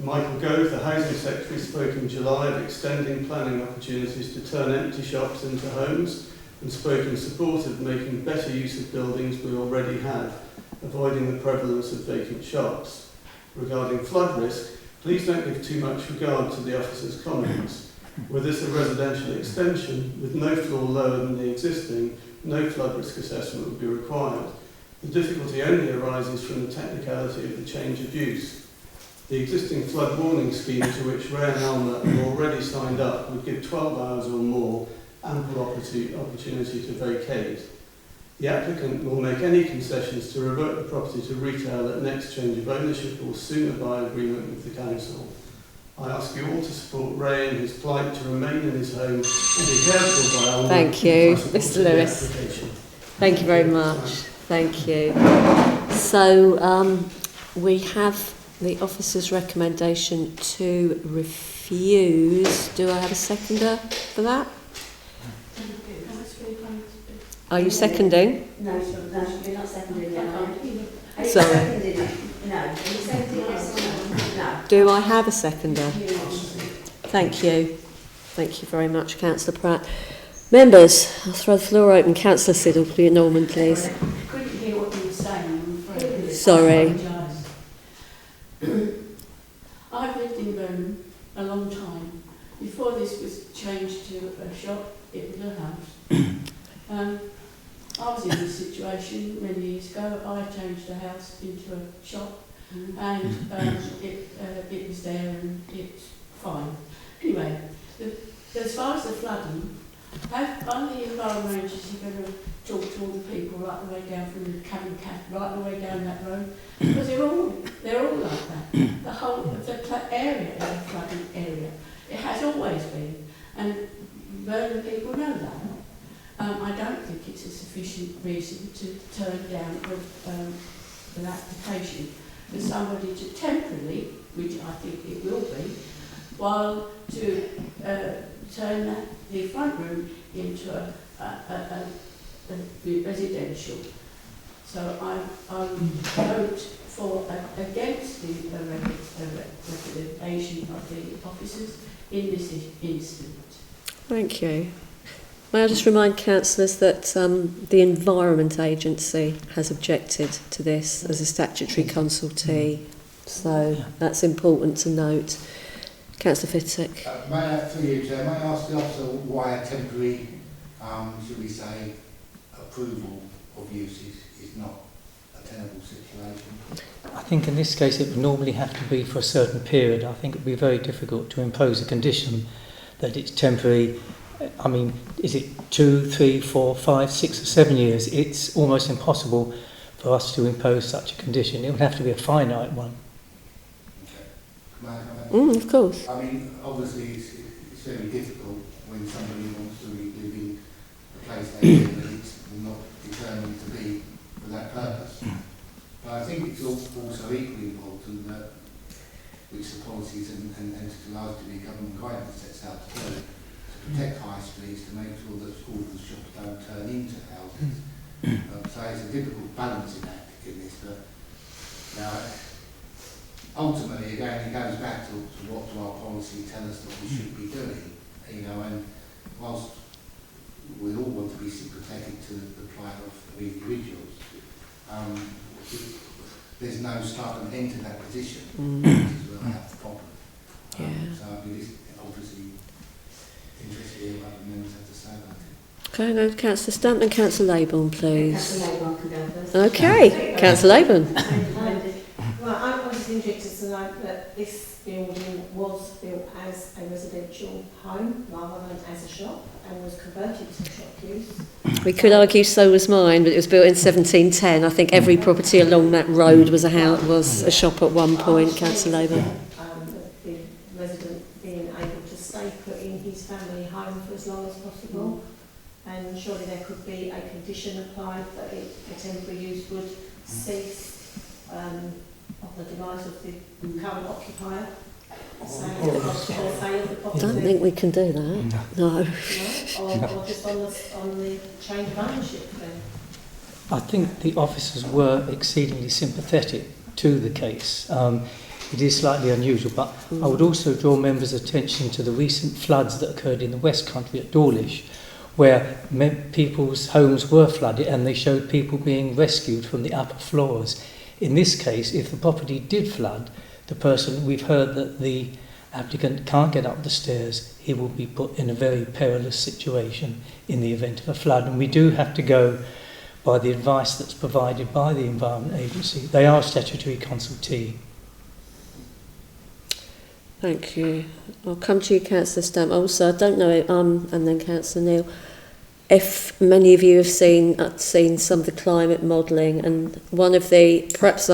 Michael Gove, the Housing Secretary, spoke in July of extending planning opportunities to turn empty shops into homes, and spoke in support of making better use of buildings we already have, avoiding the prevalence of vacant shops. Regarding flood risk, please don't give too much regard to the officer's comments. Were this a residential extension, with no floor lower than the existing, no flood risk assessment would be required. The difficulty only arises from the technicality of the change of use. The existing flood warning scheme to which Ray and Alma have already signed up would give 12 hours or more ample opportunity to vacate. The applicant will make any concessions to revert the property to retail at next change of ownership or sooner by agreement with the council. I ask you all to support Ray in his plight to remain in his home and be cared for by Alma. Thank you, Mr Lewis. Thank you very much. Thank you. So we have the officer's recommendation to refuse. Do I have a seconder for that? Are you seconding? No, you're not seconding it. Are you Sorry. seconding it? No. Are you seconding it? No. Do I have a seconder? Thank you. Thank you very much, Councillor Pratt. Members, I'll throw the floor open. Councillor Siddle, Norman, please. I couldn't hear what you were saying, I'm afraid. Sorry. I apologise. I've lived in Burnham a long time. Before this was changed to a shop, it was a house. I was in this situation many years ago. I changed the house into a shop, and it was there and it's fine. Anyway, as far as the flooding, are the Environment Agency going to talk to all the people right the way down from the cabin cat, right the way down that road? Because they're all like that. The whole of the area is a flooding area. It has always been, and Burnham people know that. I don't think it's a sufficient reason to turn down an application for somebody to temporarily, which I think it will be, while to turn the front room into a residential. So I would vote against the representation of the officers in this instance. Thank you. May I just remind councillors that the Environment Agency has objected to this as a statutory consultee, so that's important to note. Councillor Fittick. May I, through you, Chair, may I ask the officer why a temporary, should we say, approval of use is not a tenable situation? I think in this case it would normally have to be for a certain period. I think it would be very difficult to impose a condition that it's temporary. I mean, is it 2, 3, 4, 5, 6 or 7 years? It's almost impossible for us to impose such a condition. It would have to be a finite one. Of course. I mean, obviously it's very difficult when somebody wants to live in a place they live and it's not determined to be for that purpose. But I think it's also equally important that, which the policies and largely government guidance sets out to do, to protect high streets, to make sure that schools and shops don't turn into houses. So it's a difficult balancing act in this, but now, ultimately, again, it goes back to what do our policy tell us that we should be doing, you know, and whilst we all want to be sympathetic to the plight of individuals, there's no start and end to that position, which is where I have the problem. So I'd be obviously interested in what the members have to say about it. Okay, now Councillor Stamp and Councillor Leybourne, please. Councillor Leybourne can go first. Okay, Councillor Leybourne. Well, I'm obviously interested to know that this building was built as a residential home rather than as a shop and was converted to shop use. We could argue so was mine, but it was built in 1710. I think every property along that road was a shop at one point, Councillor Leybourne. The resident being able to stay put in his family home for as long as possible, and surely there could be a condition applied that the temporary use would cease of the demise of the current occupier. I don't think we can do that. No. Or just on the change of ownership then. I think the officers were exceedingly sympathetic to the case. It is slightly unusual, but I would also draw members' attention to the recent floods that occurred in the West Country at Dawlish, where people's homes were flooded and they showed people being rescued from the upper floors. In this case, if the property did flood, we've heard that the applicant can't get up the stairs, he will be put in a very perilous situation in the event of a flood. And we do have to go by the advice that's provided by the Environment Agency. They are a statutory consultee. Thank you. I'll come to you, Councillor Stamp. Also, I don't know, and then Councillor Neil, if many of you have seen some of the climate modelling, and one of the, perhaps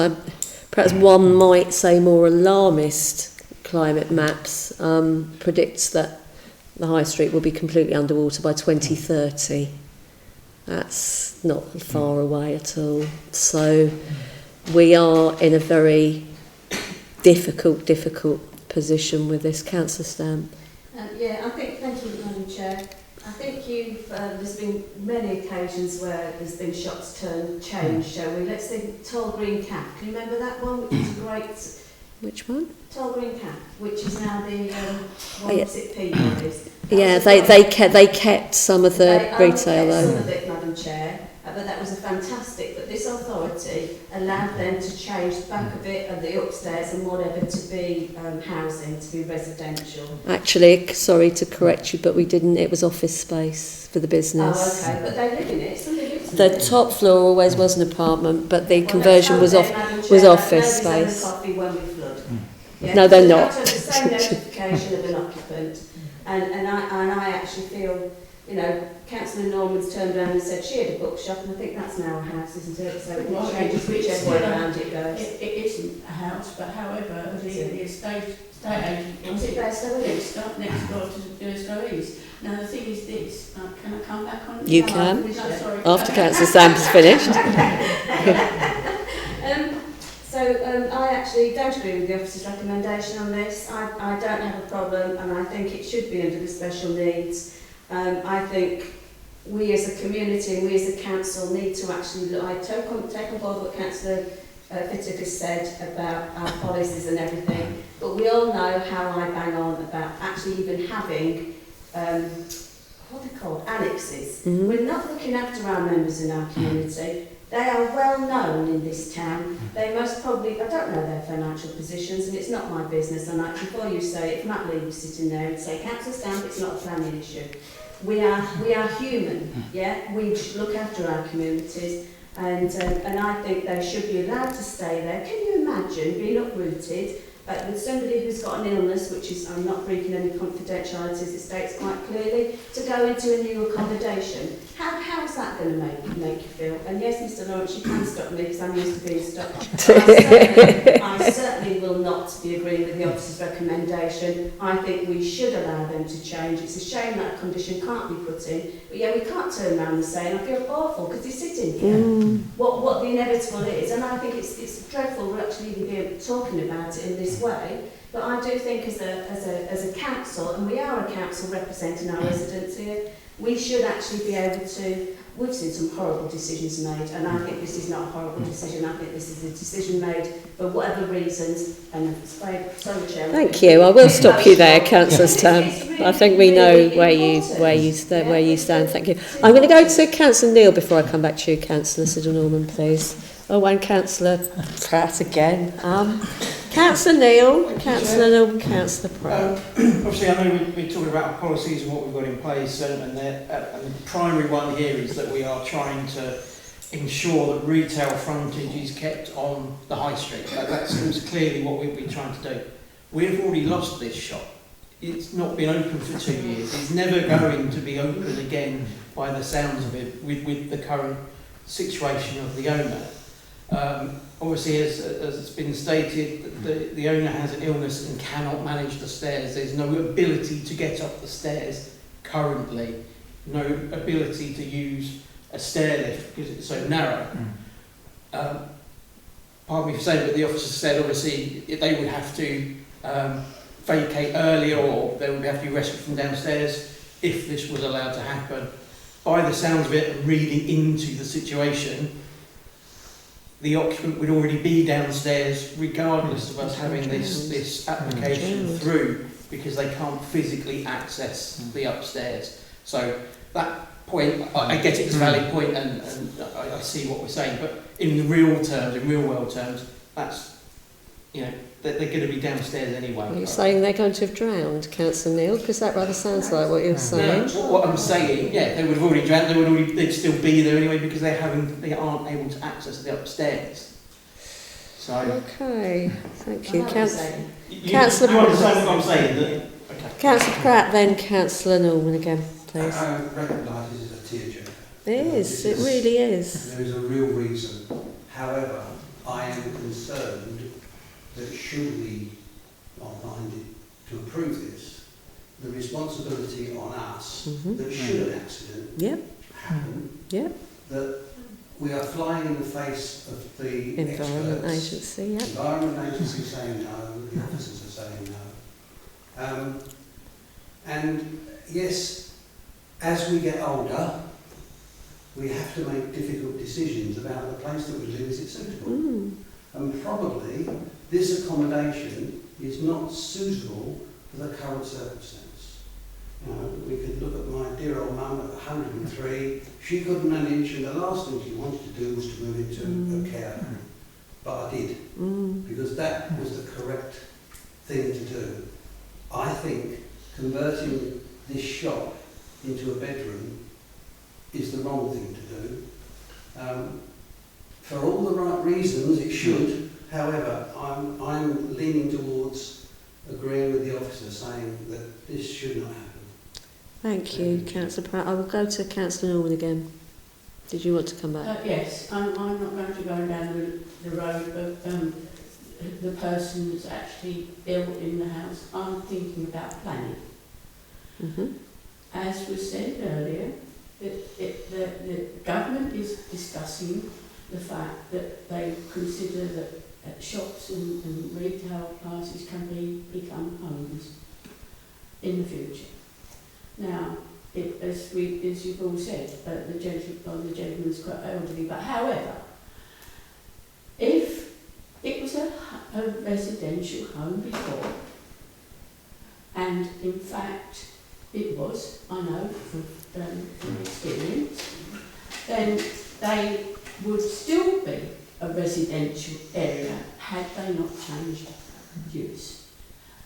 one might say more alarmist climate maps predicts that the High Street will be completely underwater by 2030. That's not far away at all. So we are in a very difficult position with this. Councillor Stamp. Thank you, Madam Chair. I think there's been many occasions where there's been shots changed, shall we? Let's think Toll Green Cap. Can you remember that one, which was a great... Which one? Toll Green Cap, which is now the one opposite Peabody's. Yeah, they kept some of the retail though. Some of it, Madam Chair, but that was a fantastic. But this authority allowed them to change the back of it and the upstairs and whatever to be housing, to be residential. Actually, sorry to correct you, but we didn't. It was office space for the business. Oh, okay, but they live in it. The top floor always was an apartment, but the conversion was office space. Coffee when we flood. Yeah, no, they're not. The same notification of an occupant, and I actually feel, you know, Councillor Norman's turned around and said she had a bookshop, and I think that's now a house, isn't it? So it changes whichever way around it goes. It isn't a house, but however, the estate agent is it based over there? It's next door to Stowe East. Now the thing is this, can I come back on? You can, after Councillor Stamp is finished. So So I actually don't agree with the officer's recommendation on this. I don't have a problem, and I think it should be under the special needs. I think we as a community and we as a council need to actually look. I take on board what Councillor Fittock has said about our policies and everything, but we all know how I bang on about actually even having what are they called? Annexes. Mm-hmm. We're not looking after our members in our community. They are well known in this town. They most probably, I don't know their financial positions, and it's not my business. And before you say it, if Matt Lee was sitting there and say, Council Stamp, it's not a planning issue. We are human, yeah? We look after our communities, and I think they should be allowed to stay there. Can you imagine being uprooted with somebody who's got an illness, which is, I'm not breaking any confidentialities, it states quite clearly, to go into a new accommodation? How's that going to make you feel? And yes, Mr. Lawrence, you can stop me because I'm used to being stopped. I certainly will not be agreeing with the officer's recommendation. I think we should allow them to change. It's a shame that a condition can't be put in. But yeah, we can't turn around and say, and I feel awful because he's sitting here, what the inevitable is. And I think it's dreadful we're actually even talking about it in this way. But I do think as a council, and we are a council representing our residents here, we should actually be able to. We've seen some horrible decisions made, and I think this is not a horrible decision. I think this is a decision made for whatever reasons. And sorry, Chair. Thank you. I will stop you there, Councillor Stamp. I think we know where you stand. Thank you. I'm going to go to Councillor Neil before I come back to you, Councillor Siddle-Norman, please. Oh, and Councillor Pratt again. Councillor Neil, Councillor Norman, Councillor Pratt. Obviously, I know we're talking about our policies and what we've got in place, and the primary one here is that we are trying to ensure that retail frontage is kept on the high street. That seems clearly what we've been trying to do. We've already lost this shop. It's not been open for 2 years. It's never going to be open again by the sounds of it with the current situation of the owner. Obviously, as it's been stated, the owner has an illness and cannot manage the stairs. There's no ability to get up the stairs currently, no ability to use a stair lift because it's so narrow. Pardon me for saying, but the officer said obviously they would have to vacate earlier, or they would have to be rescued from downstairs if this was allowed to happen. By the sounds of it and reading into the situation, the occupant would already be downstairs regardless of us having this application through, because they can't physically access the upstairs. So that point, I get it's a valid point, and I see what we're saying, but in real terms, in real world terms, that's, you know, they're going to be downstairs anyway. Are you saying they're going to have drowned, Councillor Neil? Because that rather sounds like what you're saying. No, what I'm saying, yeah, they would have already drowned. They'd still be there anyway because they aren't able to access the upstairs. So. Okay, thank you, Councillor. Councillor. You understand what I'm saying? Okay. Councillor Pratt, then Councillor Norman again, please. I recognise this is a tearjerker. It is. It really is. There is a real reason. However, I am concerned that should we not minded to approve this, the responsibility on us that should an accident happen, that we are flying in the face of the Environment experts. Agency, Environment Agency saying no, the officers are saying no. And yes, as we get older, we have to make difficult decisions about the place that we live. Is it suitable? And probably this accommodation is not suitable for the current circumstance. You know, we could look at my dear old mum at 103. She couldn't manage, and the last thing she wanted to do was to move into a care home. But I did, because that was the correct thing to do. I think converting this shop into a bedroom is the wrong thing to do. For all the right reasons, it should. However, I'm leaning towards agreeing with the officer, saying that this should not happen. Thank you, Councillor Pratt. I will go to Councillor Norman again. Did you want to come back? Yes, I'm not going to go down the road of the person that's actually ill in the house. I'm thinking about planning. As was said earlier, the government is discussing the fact that they consider that shops and retail places can become homes in the future. Now, as you've all said, the gentleman's quite elderly, but however, if it was a residential home before, and in fact it was, I know from experience, then they would still be a residential area had they not changed use.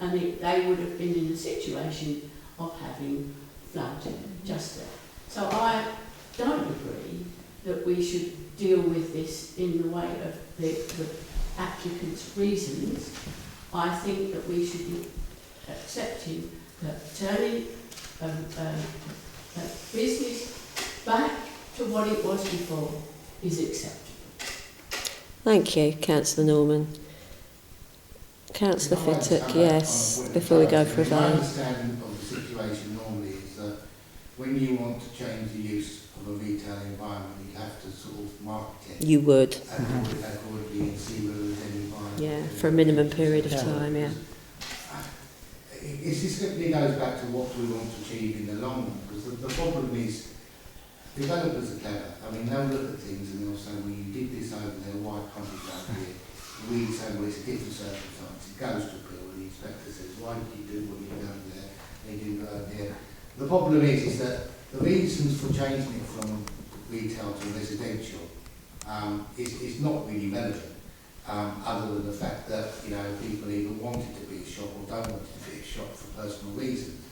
And they would have been in a situation of having flooded just there. So I don't agree that we should deal with this in the way of the applicant's reasons. I think that we should be accepting that turning business back to what it was before is acceptable. Thank you, Councillor Norman. Councillor Fittock, yes, before we go for a My vote. understanding of the situation normally is that when you want to change the use of a retail environment, you have to sort of market it. You would. Accordingly and see whether there's any environment. Yeah, for a minimum period of time, yeah. It simply goes back to what we want to achieve in the long run, because the problem is developers are clever. I mean, they'll look at things and they'll say, well, you did this over there, why can't you go here? We say, well, it's a different circumstance. It goes to appeal, and the inspector says, why did you do what you did over there? They do go over there. The problem is that the reasons for changing it from retail to residential is not really relevant, other than the fact that, you know, people either want it to be a shop or don't want it to be a shop for personal reasons.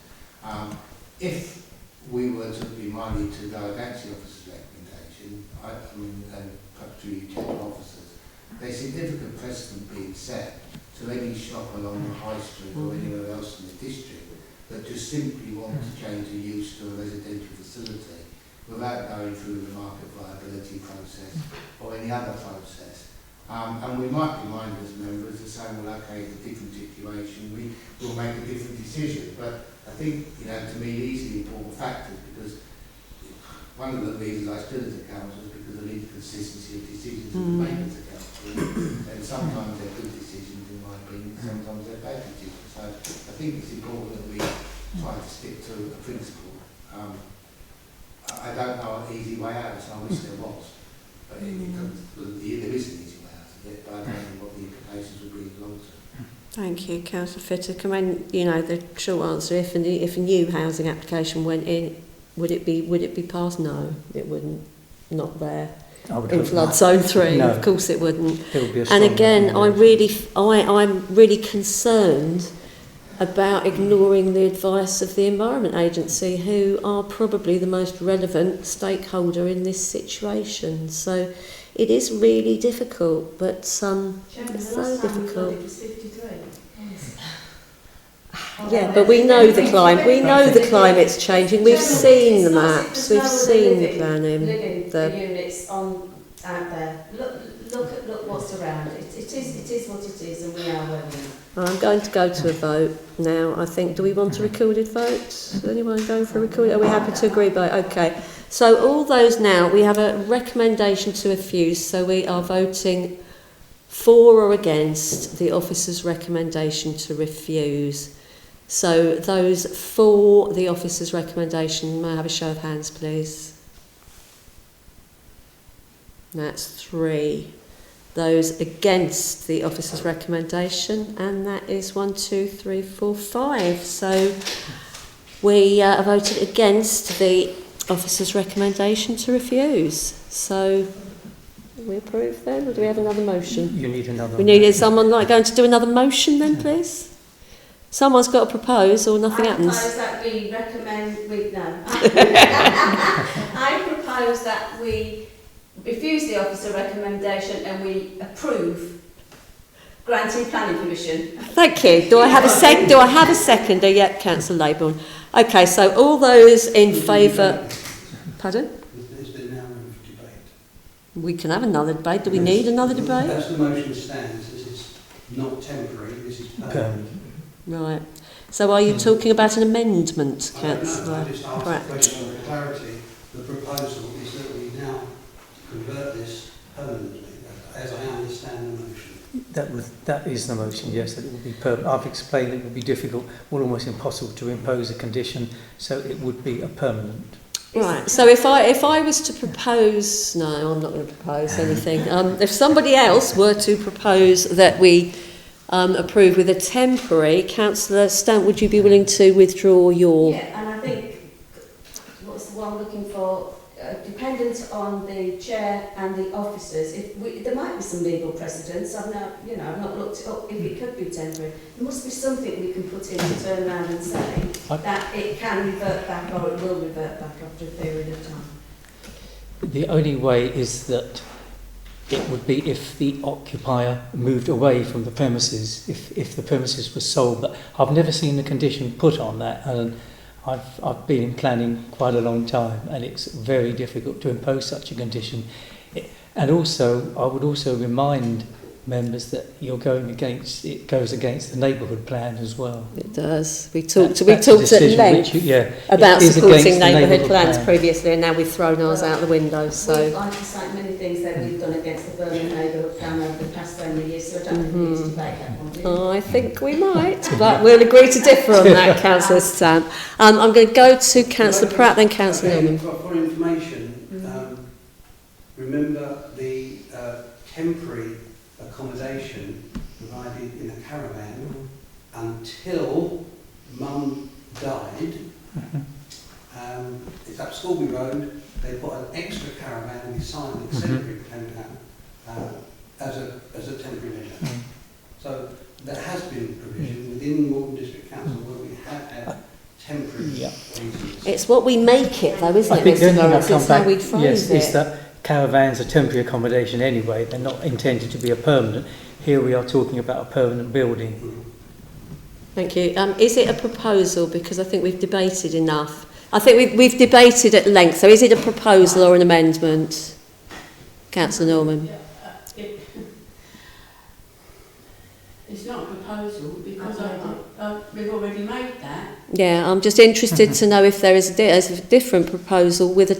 If we were to be minded to go against the officer's recommendation, and perhaps to you general officers, there's significant precedent being set to any shop along the high street or anywhere else in the district that just simply want to change the use to a residential facility without going through the market viability process or any other process. And we might be minded as members of saying, well, okay, it's a different situation, we will make a different decision. But I think, you know, to me, these are the important factors, because one of the reasons I stood as a council is because of the inconsistency of decisions that we make as a council. And sometimes they're good decisions, in my opinion, sometimes they're bad decisions. So I think it's important that we try to stick to a principle. I don't know an easy way out, so I wish there was. But there is an easy way out of it, but I don't know what the implications would be in the long term. Thank you, Councillor Fittock. I mean, you know, the short answer, if a new housing application went in, would it be passed? No, it wouldn't. Not there. In flood zone 3, no. Of course it wouldn't. It would be a and again, I'm really concerned about ignoring the advice of the Environment Agency, who are probably the most relevant stakeholder in this situation. So it is really difficult, but it's so difficult. Yeah, but we know the climate. We know the climate's changing. We've seen the maps. We've seen the planning. The units out there. Look what's around. It is what it is, and we are where we are. I'm going to go to a vote now. I think. Do we want a recorded vote? Is anyone going for a recorded? Are we happy to agree by? Okay. So all those now. We have a recommendation to refuse. So we are voting for or against the officer's recommendation to refuse. So those for the officer's recommendation, may I have a show of hands, please? That's 3. Those against the officer's recommendation, and that is 1, 2, 3, 4, 5. So we voted against the officer's recommendation to refuse. So we approve then, or do we have another motion? You need another. We need someone going to do another motion then, please? Someone's got to propose, or nothing happens. I propose that we recommend. I propose that we refuse the officer recommendation and we approve granting planning permission. Thank you. Do I have a seconder? Yep, Councillor Leybourne. Okay, so all those in favour. Pardon? Is there now room for debate? We can have another debate. Do we need another debate? As the motion stands, this is not temporary. This is permanent. Right. So are you talking about an amendment, Councillor? I just asked the question for clarity. The proposal is that we now convert this permanently, as I understand the motion. That is the motion, yes, that it would be permanent. I've explained it would be difficult, well, almost impossible to impose a condition, so it would be a permanent. Right, so if I was to propose, no, I'm not going to propose anything. If somebody else were to propose that we approve with a temporary, Councillor Stamp, would you be willing to withdraw your... Yeah, and I think, what's the one looking for? Dependent on the chair and the officers, there might be some legal precedents. I've not looked it up. If it could be temporary, there must be something we can put in to turn around and say that it can revert back or it will revert back after a period of time. The only way is that it would be if the occupier moved away from the premises, if the premises was sold. But I've never seen a condition put on that, and I've been in planning quite a long time, and it's very difficult to impose such a condition. And also, I would also remind members that you're going against, it goes against the neighbourhood plan as well. It does. We talked at length about supporting neighbourhood plans previously, and now we've thrown ours out the window. So we've cite many things that we've done against the Burnham neighbourhood plan over the past so many years, so I don't think we need to debate that one. I think we might, but we'll agree to differ on that, Councillor Stamp. I'm going to go to Councillor Pratt, then Councillor Norman. For information, remember the temporary accommodation provided in a caravan until Mum died. It's up Scorby Road. They put an extra caravan beside it, temporary caravan, as a temporary measure. So there has been provision within Morton District Council where we have had temporary reasons. It's what we make it, though, isn't it, Mr. Lawrence? It's how we phrase it. Is that caravans are temporary accommodation anyway. They're not intended to be a permanent. Here we are talking about a permanent building. Thank you. Is it a proposal? Because I think we've debated enough. I think we've debated at length. So is it a proposal or an amendment? Councillor Norman. It's not a proposal because we've already made that. Yeah, I'm just interested to know if there is a different proposal with a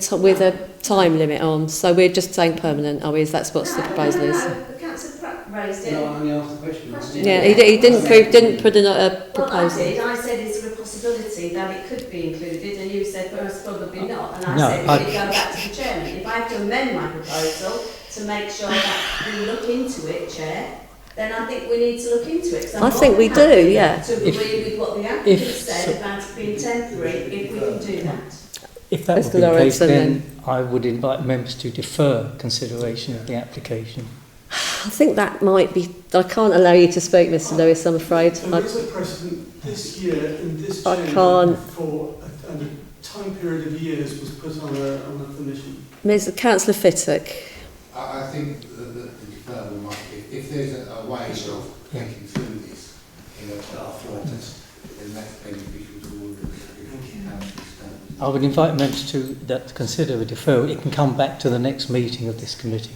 time limit on. So we're just saying permanent, are we? That's what the proposal is. Councillor Pratt raised it. No, I only asked the question. Yeah, he didn't put a proposal. Well, I said is there a possibility that it could be included, and you said probably not. And I said we should go back to the chairman. If I have to amend my proposal to make sure that we look into it, Chair, then I think we need to look into it. I think we do, yeah. To agree with what the applicant said about it being temporary, if we can do that. If that would be the case, then I would invite members to defer consideration of the application. I think that might be... I can't allow you to speak, Mr Lewis, I'm afraid. There is a precedent this year in this chamber for a time period of years was put on a commission. Councillor Fittock. I think that the deferral might be, if there's a way of getting through this in a format, then that's beneficial to all of us. I would invite members to consider a deferral. It can come back to the next meeting of this committee.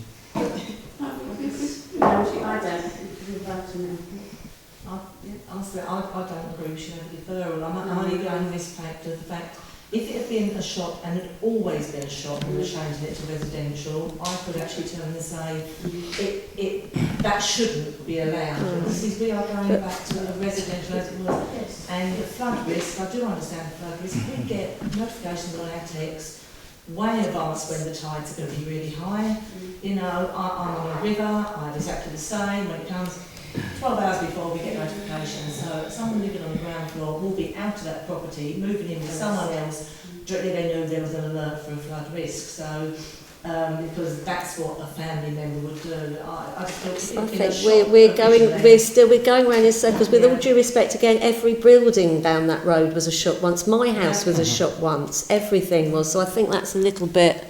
Honestly, I don't agree we should have a deferral. I'm only going this fact of the fact, if it had been a shop and had always been a shop and we're changing it to residential, I could actually turn and say that shouldn't be allowed. Because we are going back to a residential as it was. And the flood risk, I do understand the flood risk. We get notifications on our texts way advanced when the tides are going to be really high. You know, I'm on a river, I have exactly the same when it comes 12 hours before we get notification. So someone living on the ground floor will be out of that property, moving in with someone else, directly they knew there was an alert for a flood risk. So, because that's what a family member would do. I think we're going around in circles. With all due respect, again, every building down that road was a shop once. My house was a shop once. Everything was. So I think that's a little bit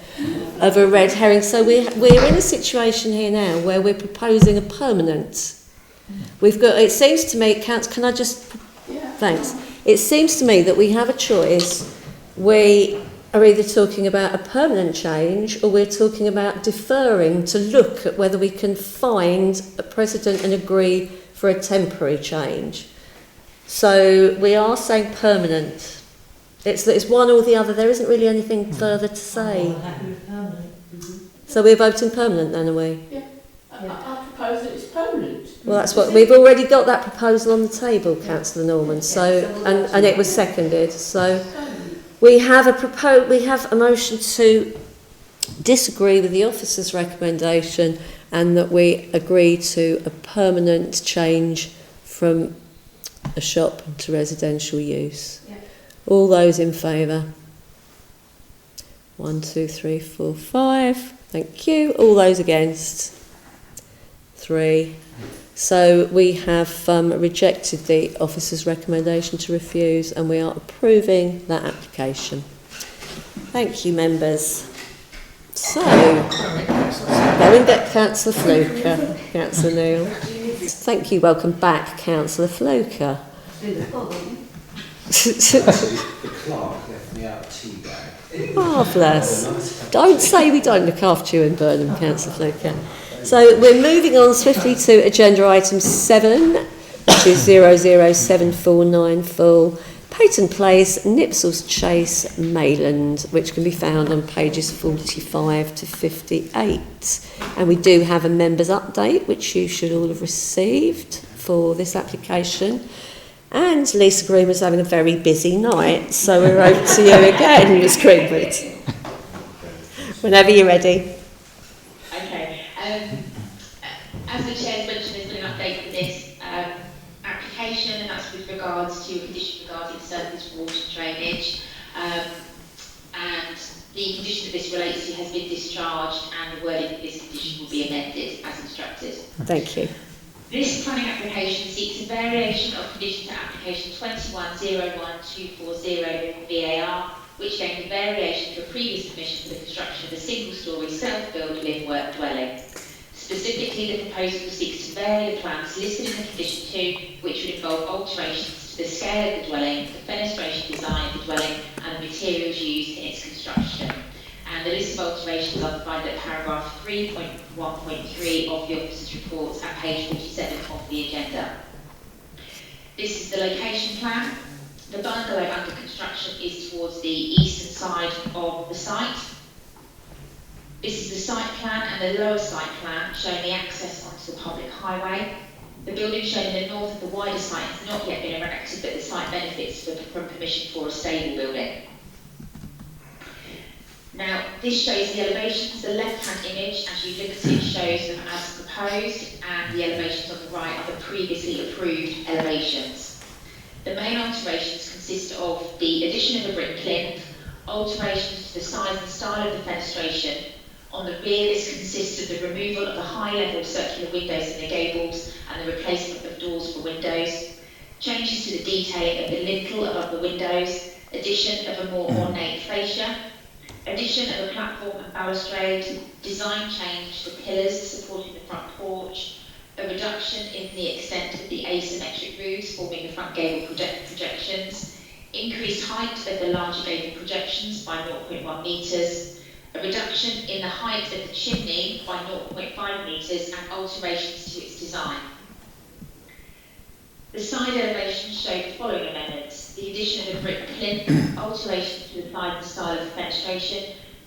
of a red herring. So we're in a situation here now where we're proposing a permanent. We've got. It seems to me, can I just? Thanks. It seems to me that we have a choice. We are either talking about a permanent change or we're talking about deferring to look at whether we can find a precedent and agree for a temporary change. So we are saying permanent. It's one or the other. There isn't really anything further to say. So we're voting permanent then, are we? Yeah. I propose that it's permanent. Well, that's what we've already got that proposal on the table, Councillor Norman. So, and it was seconded. So, we have a motion to disagree with the officer's recommendation, and that we agree to a permanent change from a shop to residential use. Yeah. All those in favour? 1, 2, 3, 4, 5. Thank you. All those against? 3. So we have rejected the officer's recommendation to refuse, and we are approving that application. Thank you, members. So, go and get Councillor Fluker, Councillor Neil. Thank you. Welcome back, Councillor Fluker. The clerk left me out a tea bag. Marvellous. Don't say we don't look after you in Burnham, Councillor Fluker. So we're moving on swiftly to agenda item 7, which is 007494, Peyton Place, Nipsels Chase, Mayland, which can be found on pages 45 to 58. And we do have a members' update, which you should all have received for this application. And Lisa Greenwood's having a very busy night, so we're over to you again, Miss Greenwood. Whenever you're ready. Okay. As the Chair's mentioned, there's been an update for this application, and that's with regards to a condition regarding surface water drainage. And the condition that this relates to has been discharged, and the wording of this condition will be amended as instructed. Thank you. This planning application seeks a variation of condition to application 2101240 VAR, which gained a variation for previous permission for the construction of a single-storey self-built live-work dwelling. Specifically, the proposal seeks to vary the plans listed in the condition 2, which would involve alterations to the scale of the dwelling, the fenestration design of the dwelling, and the materials used in its construction. And the list of alterations are provided at paragraph 3.1.3 of the officer's report at page 47 of the agenda. This is the location plan. The bungalow under construction is towards the eastern side of the site. This is the site plan and the lower site plan showing the access onto the public highway. The building shown in the north of the wider site has not yet been erected, but the site benefits from permission for a stable building. Now, this shows the elevations. The left-hand image, as you look at it, shows them as proposed, and the elevations on the right are the previously approved elevations. The main alterations consist of the addition of a brick plinth, alterations to the size and style of the fenestration. On the rear, this consists of the removal of the high-level circular windows in the gables and the replacement of doors for windows, changes to the detailing of the lintel above the windows, addition of a more ornate fascia, addition of a platform and balustrade, design change to the pillars supporting the front porch, a reduction in the extent of the asymmetric roofs forming the front gable projections, increased height of the larger gable projections by 0.1 metres, a reduction in the height of the chimney by 0.5 metres, and alterations to its design. The side elevations show the following amendments: the addition of a brick plinth, alterations to the size and style of the fenestration,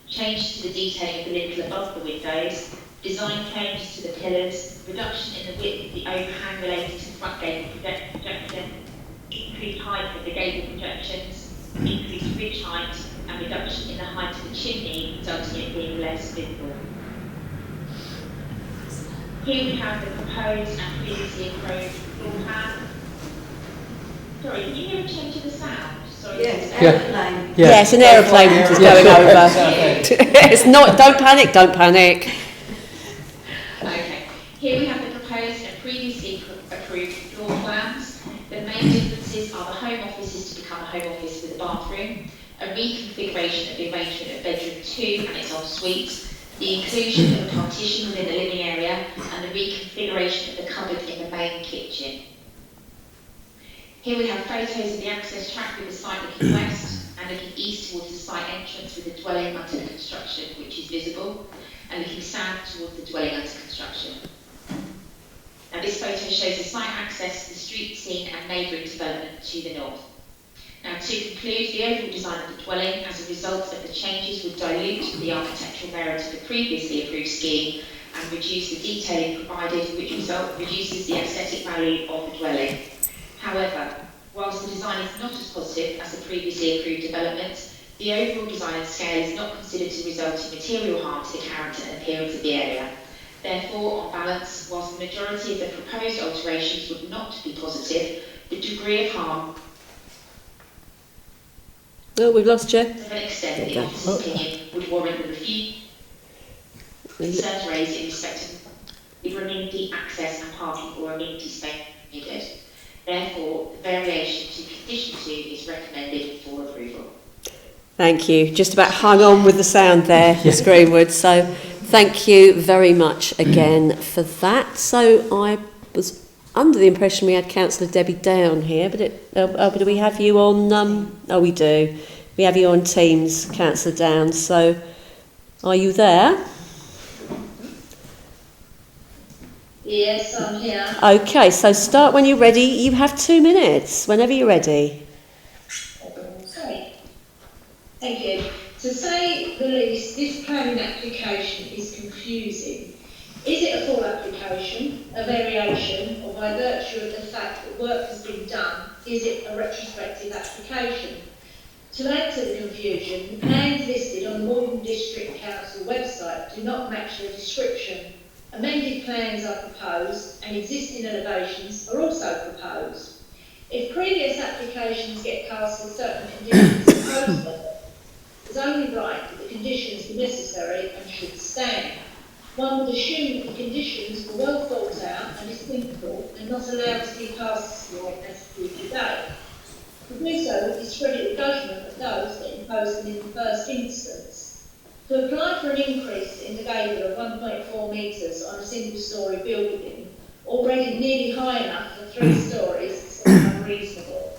changes to the detailing of the lintel above the windows, design changes to the pillars, reduction in the width of the overhang related to the front gable projection, increased height of the gable projections, increased ridge height, and reduction in the height of the chimney, resulting in it being less visible. Here we have the proposed and previously approved floor plan. Sorry, did you hear a change in the sound? Sorry. Yes, Yeah. aeroplane. Yeah. Yes, an aeroplane is going over. It's not. Don't panic. Don't panic. Okay. Here we have the proposed and previously approved floor plans. The main differences are the home office is to become a home office with a bathroom, a reconfiguration of the arrangement of bedroom 2 and its ensuite, the inclusion of a partition within the living area, and the reconfiguration of the cupboard in the main kitchen. Here we have photos of the access track with the site looking west and looking east towards the site entrance with the dwelling under construction, which is visible, and looking south towards the dwelling under construction. Now this photo shows the site access, the street scene and neighbouring development to the north. Now to conclude, the overall design of the dwelling as a result of the changes would dilute the architectural merit of the previously approved scheme and reduce the detailing provided, which reduces the aesthetic value of the dwelling. However, whilst the design is not as positive as the previously approved development, the overall design and scale is not considered to result in material harm to the character and appearance of the area. Therefore, on balance, whilst the majority of the proposed alterations would not be positive, the degree of harm Oh, we've lost you. to an extent that, in officer's opinion, would warrant the refusal. Concerns raised in respect of amenity access and parking or amenity space needed. Therefore, the variation to condition 2 is recommended for approval. Thank you. Just about hung on with the sound there, Ms Greenwood. So thank you very much again for that. So I was under the impression we had Councillor Debbie Down here, but do we have you on... oh, we do. We have you on Teams, Councillor Down. So are you there? Yes, I'm here. Okay, so start when you're ready. You have 2 minutes, whenever you're ready. Okay. Thank you. To say the least, this planning application is confusing. Is it a full application, a variation, or by virtue of the fact that work has been done, is it a retrospective application? To add to the confusion, the plans listed on the Malden District Council website do not match the description. Amended plans are proposed and existing elevations are also proposed. If previous applications get passed with certain conditions imposed on them, it's only right that the conditions be necessary and should stand. One would assume that the conditions were well thought out and is thinkable and not allowed to be passed as approved today. To do so would discredit the judgment of those that imposed them in the first instance. To apply for an increase in the gable of 1.4 metres on a single-storey building, already nearly high enough for 3 storeys, is unreasonable.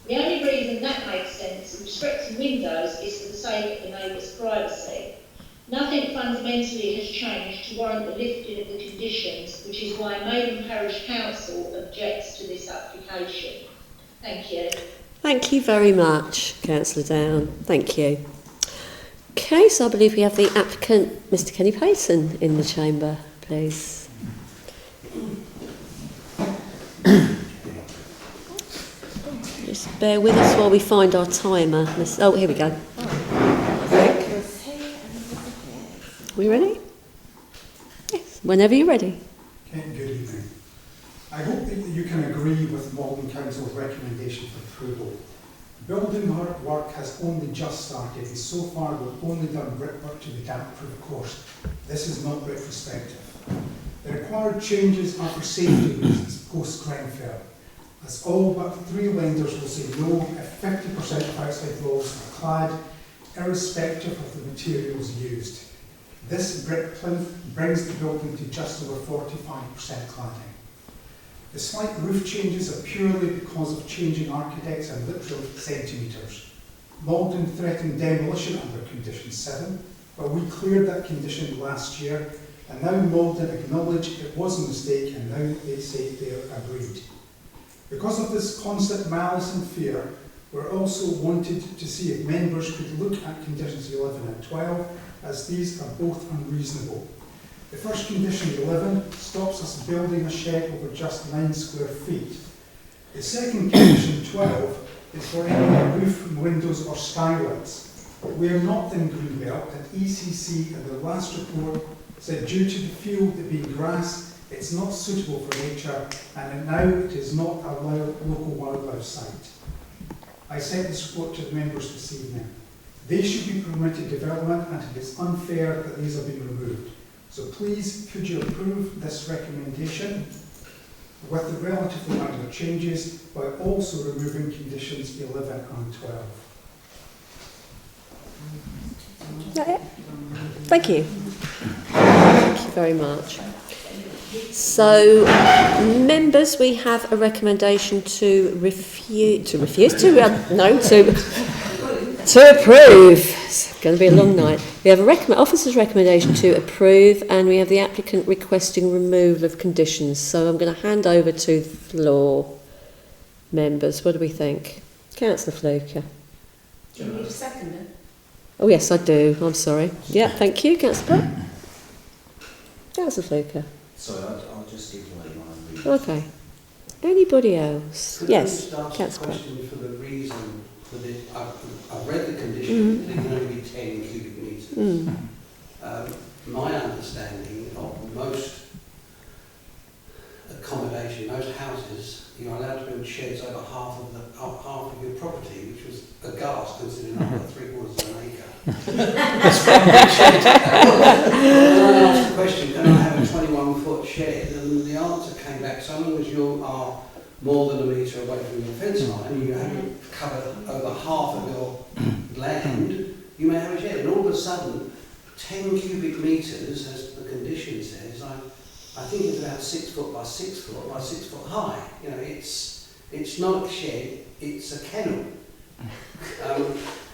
The only reason that makes sense in restricting windows is for the sake of the neighbour's privacy. Nothing fundamentally has changed to warrant the lifting of the conditions, which is why Malden Parish Council objects to this application. Thank you. Thank you very much, Councillor Down. Thank you. Okay, so I believe we have the applicant, Mr. Kenny Payson, in the chamber, please. Just bear with us while we find our timer. Oh, here we go. We ready? Yes, whenever you're ready. Okay, good evening. I hope that you can agree with Malden Council's recommendation for approval. Building work has only just started, and so far we've only done brickwork to the damp-proof course. This is not retrospective. The required changes are for safety reasons post-Grenfell, as all but 3 lenders will say no if 50% of outside walls are clad, irrespective of the materials used. This brick plinth brings the building to just over 45% cladding. The slight roof changes are purely because of changing architects and literal centimetres. Malden threatened demolition under condition 7, but we cleared that condition last year, and now Malden acknowledge it was a mistake, and now they say they're agreed. Because of this constant malice and fear, we're also wanted to see if members could look at conditions 11 and 12, as these are both unreasonable. The first condition, 11, stops us building a shed over just 9 square feet. The second condition, 12, is for any roof, windows or skylights. We are not in Greenbelt, and ECC in the last report said due to the field being grass, it's not suitable for nature, and now it is not a local wildlife site. I sent this report to the members this evening. They should be permitted development, and it is unfair that these are being removed. So please, could you approve this recommendation with the relatively minor changes, while also removing conditions 11 and 12? Is that it? Thank you. Thank you very much. So, members, we have a recommendation to approve. It's going to be a long night. We have a officer's recommendation to approve, and we have the applicant requesting removal of conditions. So I'm going to hand over to the floor. Members, what do we think? Councillor Fluker. Do you need a seconder? Oh yes, I do. I'm sorry. Yeah, thank you, Councillor Platt. Councillor Fluker. Sorry, I'll just give away my reason. Okay. Anybody else? Could Yes, I just ask a Councillor Pratt. question for the reason for this? I've read the condition, that it can only be 10 cubic metres. My understanding of most accommodation, most houses, you're allowed to build sheds over half of your property, which was aghast considering I've got 3/4 of an acre. When I asked the question, can I have a 21-foot shed? And the answer came back, so long as you are more than a metre away from your fence line and you haven't covered over half of your land, you may have a shed. And all of a sudden, 10 cubic metres, as the condition says, I think it's about 6 foot by 6 foot by 6 foot high. You know, it's not a shed, it's a kennel.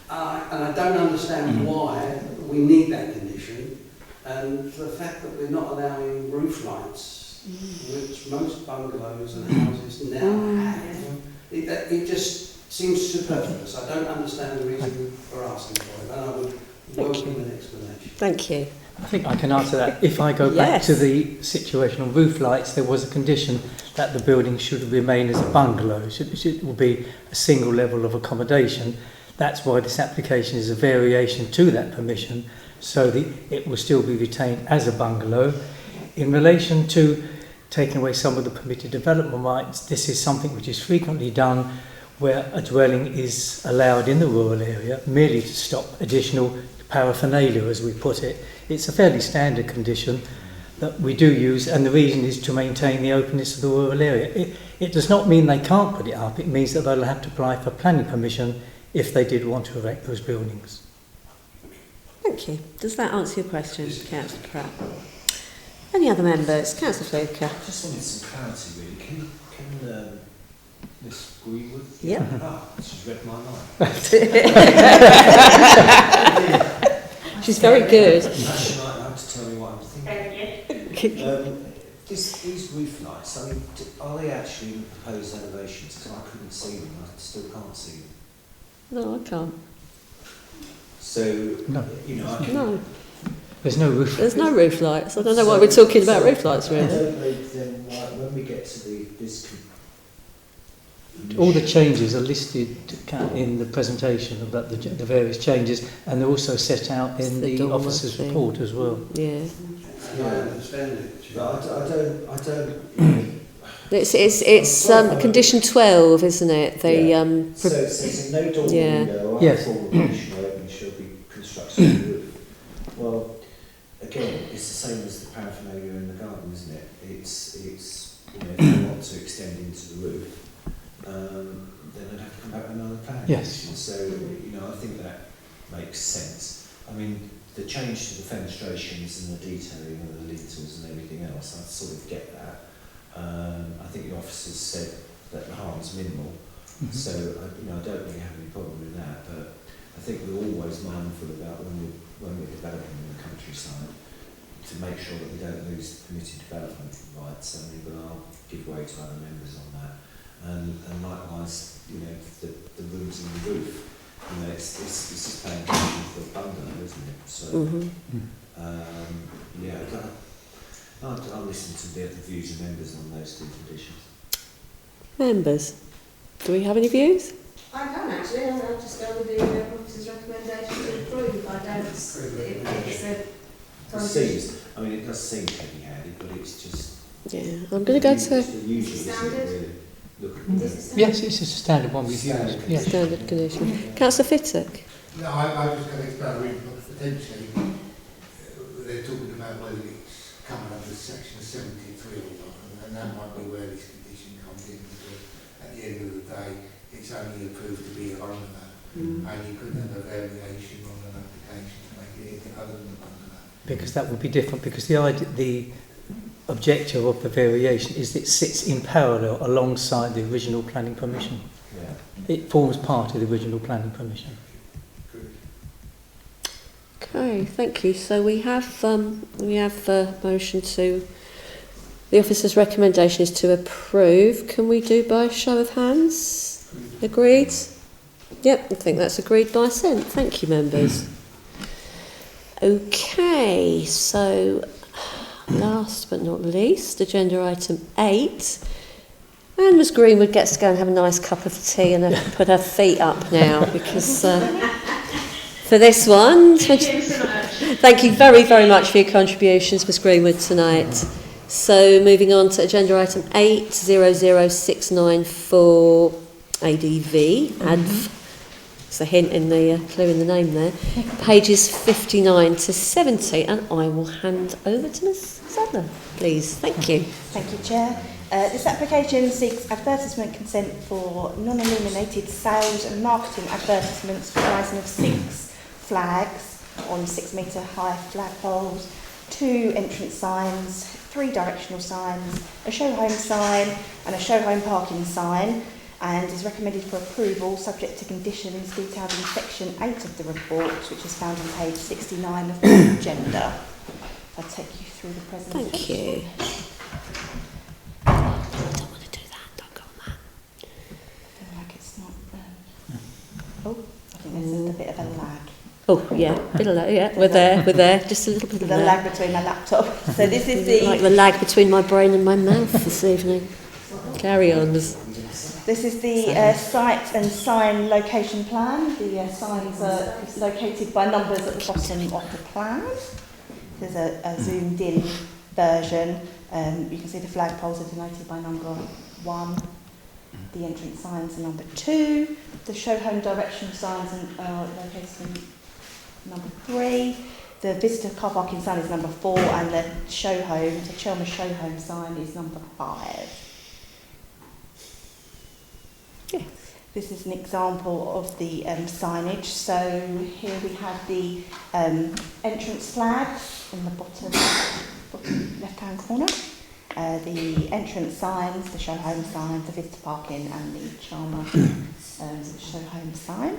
And I don't understand why we need that condition, and the fact that we're not allowing roof lights, which most bungalows and houses now have, it just seems superfluous. I don't understand the reason for asking for it, and I would welcome an explanation. Thank you. I think I can answer that. If I go back to the situation on roof lights, there was a condition that the building should remain as a bungalow. It will be a single level of accommodation. That's why this application is a variation to that permission, so that it will still be retained as a bungalow. In relation to taking away some of the permitted development rights, this is something which is frequently done where a dwelling is allowed in the rural area merely to stop additional paraphernalia, as we put it. It's a fairly standard condition that we do use, and the reason is to maintain the openness of the rural area. It does not mean they can't put it up, it means that they'll have to apply for planning permission if they did want to erect those buildings. Thank you. Does that answer your question, Councillor Pratt? Any other members? Councillor Fluker. I just wanted some clarity, really. Can Miss agree with? Yeah. She's read my mind. She's very good. She might have to tell me what I'm thinking. These roof lights, I mean, are they actually in the proposed elevations? Because I couldn't see them, I still can't see them. No, I can't. So, you know, I can... No. There's no roof. There's no roof lights. I don't know why we're talking about roof lights, really. I don't know then why, when we get to this... All the changes are listed in the presentation about the various changes, and they're also set out in the officer's report as well. Yeah. I understand it. But I don't. It's condition 12, isn't it? The so it says no door window or yes. full additional opening shall be constructed on the roof. Well, again, it's the same as the paraphernalia in the garden, isn't it? It's you know, if you want to extend into the roof, then I'd have to come back with another plan. Yes. So, you know, I think that makes sense. I mean, the change to the fenestrations and the detailing of the lintels and everything else, I sort of get that. I think the officers said that the harm's minimal, so you know, I don't really have any problem with that. But I think we're always mindful about when we're developing in the countryside to make sure that we don't lose permitted development rights. I mean, but I'll give way to other members on that. And likewise, you know, the rooms in the roof. You know, it's just paying attention for the bungalow, isn't it? So, yeah, I'll listen to the views of members on those two conditions. Members, do we have any views? I don't actually. I'll just go with the officer's recommendation to approve. I don't. It does seem heavy-handed, but it's just. Yeah, I'm going to go to. Standard. Yes, it's just a standard one we've used. Yeah. Standard condition. Councillor Fittock. No, I was going to explain potentially they're talking about whether it's coming under section 73 or not, and that might be where this condition comes in, because at the end of the day it's only approved to be a bungalow, and you couldn't have a variation on an application to make it anything other than a bungalow. Because that would be different, because the objective of the variation is that it sits in parallel alongside the original planning permission. Yeah. It forms part of the original planning permission. Okay, thank you. So we have a motion to. The officer's recommendation is to approve. Can we do by show of hands? Agreed? Yep, I think that's agreed by assent. Thank you, members. Okay, so last but not least, agenda item 8. And Ms Greenwood gets to go and have a nice cup of tea and put her feet up now because for this one, thank you very, very much for your contributions, Ms Greenwood, tonight. So moving on to agenda item 8, 00694 ADV, ADV. It's a hint in the clue in the name there. Pages 59 to 70, and I will hand over to Ms Sadler, please. Thank you. Thank you, Chair. This application seeks advertisement consent for non-illuminated sales and marketing advertisements comprising of 6 flags on 6-metre high flagpoles, 2 entrance signs, 3 directional signs, a show home sign and a show home parking sign, and is recommended for approval subject to conditions detailed in section 8 of the report, which is found on page 69 of the agenda. I'll take you through the presentation. Thank you. I think there's just a bit of a lag. Oh, yeah, bit of lag, yeah, we're there, just a little bit of the lag between my laptop. So this is the... Like the lag between my brain and my mouth this evening. Carry on. This is the site and sign location plan. The signs are located by numbers at the bottom of the plan. There's a zoomed in version. You can see the flagpoles are denoted by number 1. The entrance signs are number 2. The show home direction signs are located in number 3. The visitor car parking sign is number 4, and the show home, the Chelmer show home sign is number 5. Yes. This is an example of the signage. So here we have the entrance flags in the bottom left-hand corner. The entrance signs, the show home signs, the visitor parking, and the Chelmer show home sign.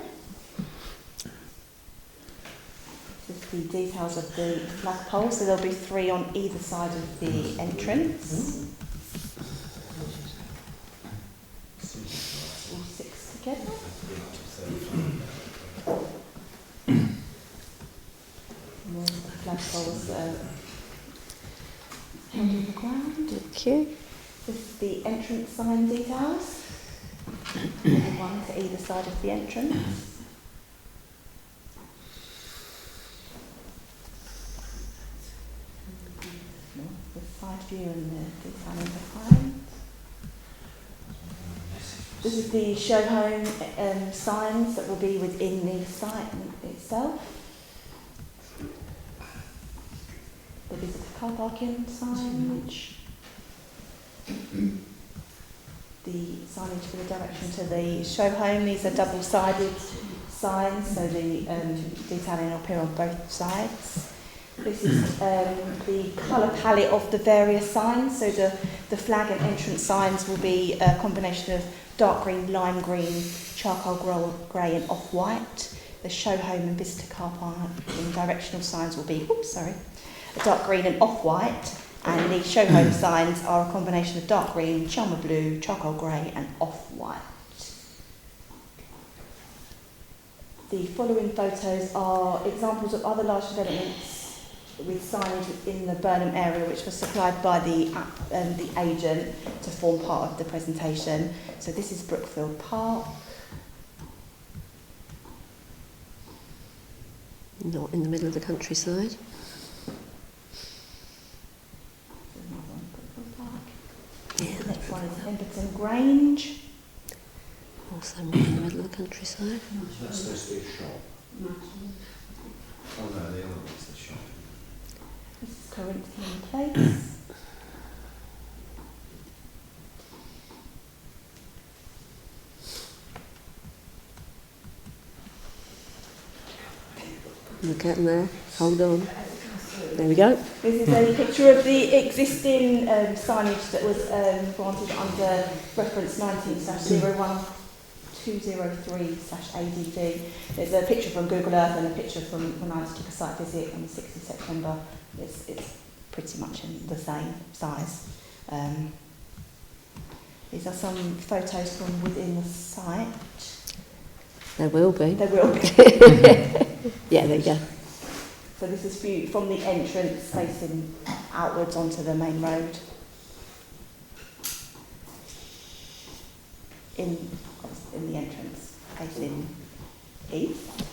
This is the details of the flagpole. So there'll be 3 on either side of the entrance. All 6 together. More of the flagpoles held on the ground. Thank you. This is the entrance sign details. One to either side of the entrance. The side view and the detailing behind. This is the show home signs that will be within the site itself. The visitor car parking signage. The signage for the direction to the show home. These are double-sided signs, so the detailing will appear on both sides. This is the colour palette of the various signs. So the flag and entrance signs will be a combination of dark green, lime green, charcoal grey and off-white. The show home and visitor car parking directional signs will be, a dark green and off-white. And the show home signs are a combination of dark green, Chelmer blue, charcoal grey and off-white. The following photos are examples of other large developments with signage in the Burnham area, which was supplied by the agent to form part of the presentation. So this is Brookfield Park. Not in the middle of the countryside. Yeah. The next one is Hemberton Grange. Also not in the middle of the countryside. That's supposed to be a shop. Oh no, the other one's the shop. This is Corinthian Place. We're getting there. Hold on. There we go. This is a picture of the existing signage that was granted under reference 19/01203/ADV. There's a picture from Google Earth and a picture from when I took a site visit on the 6th of September. It's pretty much in the same size. These are some photos from within the site. There will be. There will be. Yeah, there you go. So this is viewed from the entrance facing outwards onto the main road. In the entrance, facing east.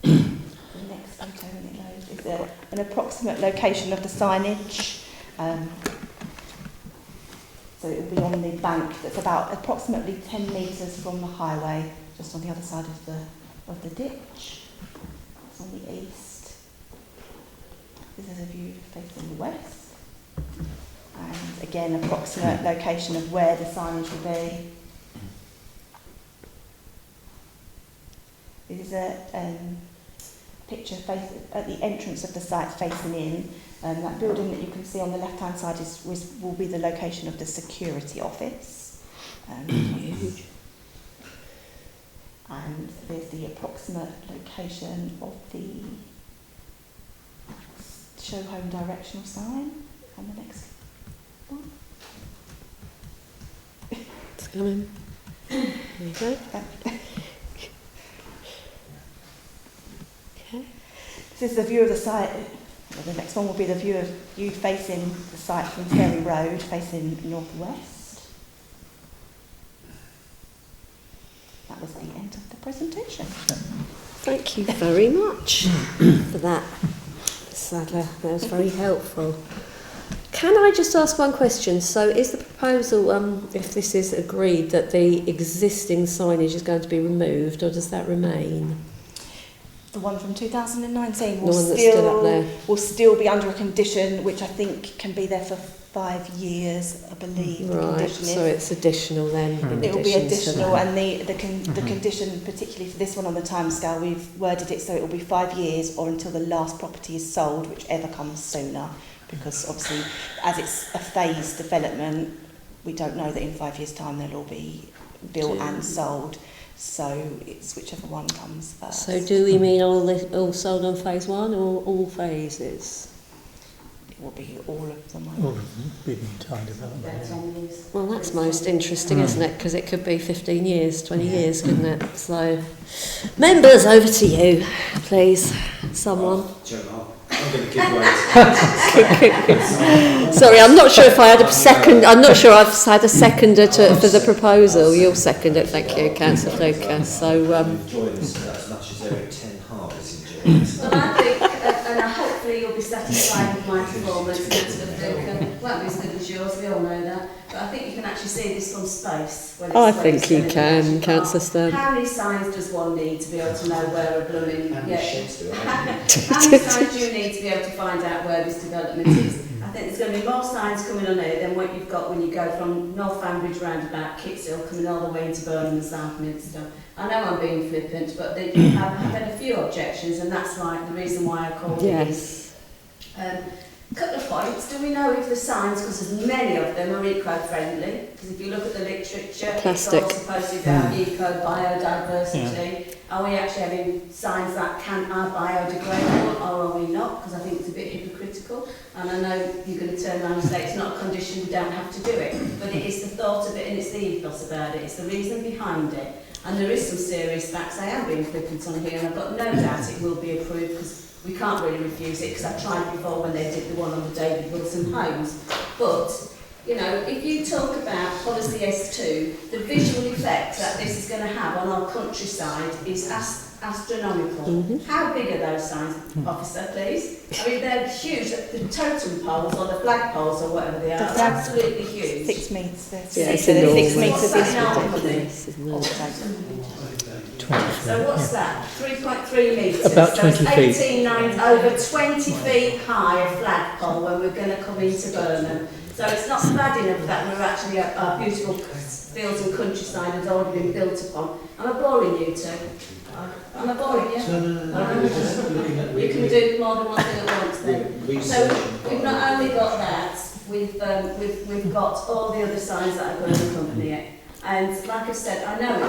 The next photo when it loads is an approximate location of the signage. So it will be on the bank that's about approximately 10 metres from the highway, just on the other side of the ditch. It's on the east. This is a view facing the west. And again, approximate location of where the signage will be. This is a picture at the entrance of the site facing in. That building that you can see on the left-hand side will be the location of the security office. Huge. And there's the approximate location of the show home directional sign on the next one. It's coming. There you go. Okay. This is the view of the site. Well, the next one will be the view facing the site from Ferry Road, facing northwest. That was the end of the presentation. Thank you very much for that, Sadler. That was very helpful. Can I just ask one question? So is the proposal, if this is agreed, that the existing signage is going to be removed, or does that remain? The one from 2019 will still be under a condition which I think can be there for 5 years, I believe. Right, so it's additional then. It will be additional, and the condition, particularly for this one on the timescale, we've worded it so it will be 5 years or until the last property is sold, whichever comes sooner. Because obviously, as it's a phased development, we don't know that in 5 years' time they'll all be built and sold. So it's whichever one comes first. So do we mean all sold on phase one or all phases? It will be all of them. All of them, be the entire development. Well, that's most interesting, isn't it? Because it could be 15 years, 20 years, couldn't it? So, members, over to you, please. Someone. I'm going to give way. Sorry, I'm not sure if I had a second. I'm not sure I've had a seconder for the proposal. You'll second it, thank you, Councillor Fluker. So, enjoy this as much as Eric Ten Hag is enjoying this. Well, I think, and hopefully you'll be satisfied with my performance, Councillor Fluker. Won't be as good as yours, we all know that. But I think you can actually see this from space. When it's I think you can, Councillor Stern. How many signs does one need to be able to know where a blooming... How many sheds do I have? How many signs do you need to be able to find out where this development is? I think there's going to be more signs coming on here than what you've got when you go from North Ambridge roundabout, Kitshill, coming all the way into Burnham and Southminster. I know I'm being flippant, but I've had a few objections, and that's like the reason why I called it. Couple of points. Do we know if the signs, because there's many of them, are eco-friendly? Because if you look at the literature, Plastic. it's all supposed to be about eco-biodiversity. Are we actually having signs that are biodegradable, or are we not? Because I think it's a bit hypocritical. And I know you're going to turn around and say it's not a condition, we don't have to do it. But it is the thought of it and it's the ethos about it. It's the reason behind it. And there is some serious facts. I am being flippant on here, and I've got no doubt it will be approved, because we can't really refuse it, because I tried before when they did the one on the David Wilson homes. But, you know, if you talk about policy S2, the visual effect that this is going to have on our countryside is astronomical. How big are those signs, officer, please? I mean, they're huge. The totem poles or the flag poles or whatever they are absolutely huge. 6 metres. Yeah, it's 6 enormous. metres. So what's that? 3.3 metres. About 20 so feet. 18, 9, over 20 feet high a flagpole when we're going to come into Burnham. So it's not bad enough that we're actually our beautiful fields and countryside has already been built upon. Am I boring you two? Am I boring you? No. We're just looking at You can do more than one thing at once then. So we've not only got that, we've got all the other signs that are going to accompany it. And like I said, I know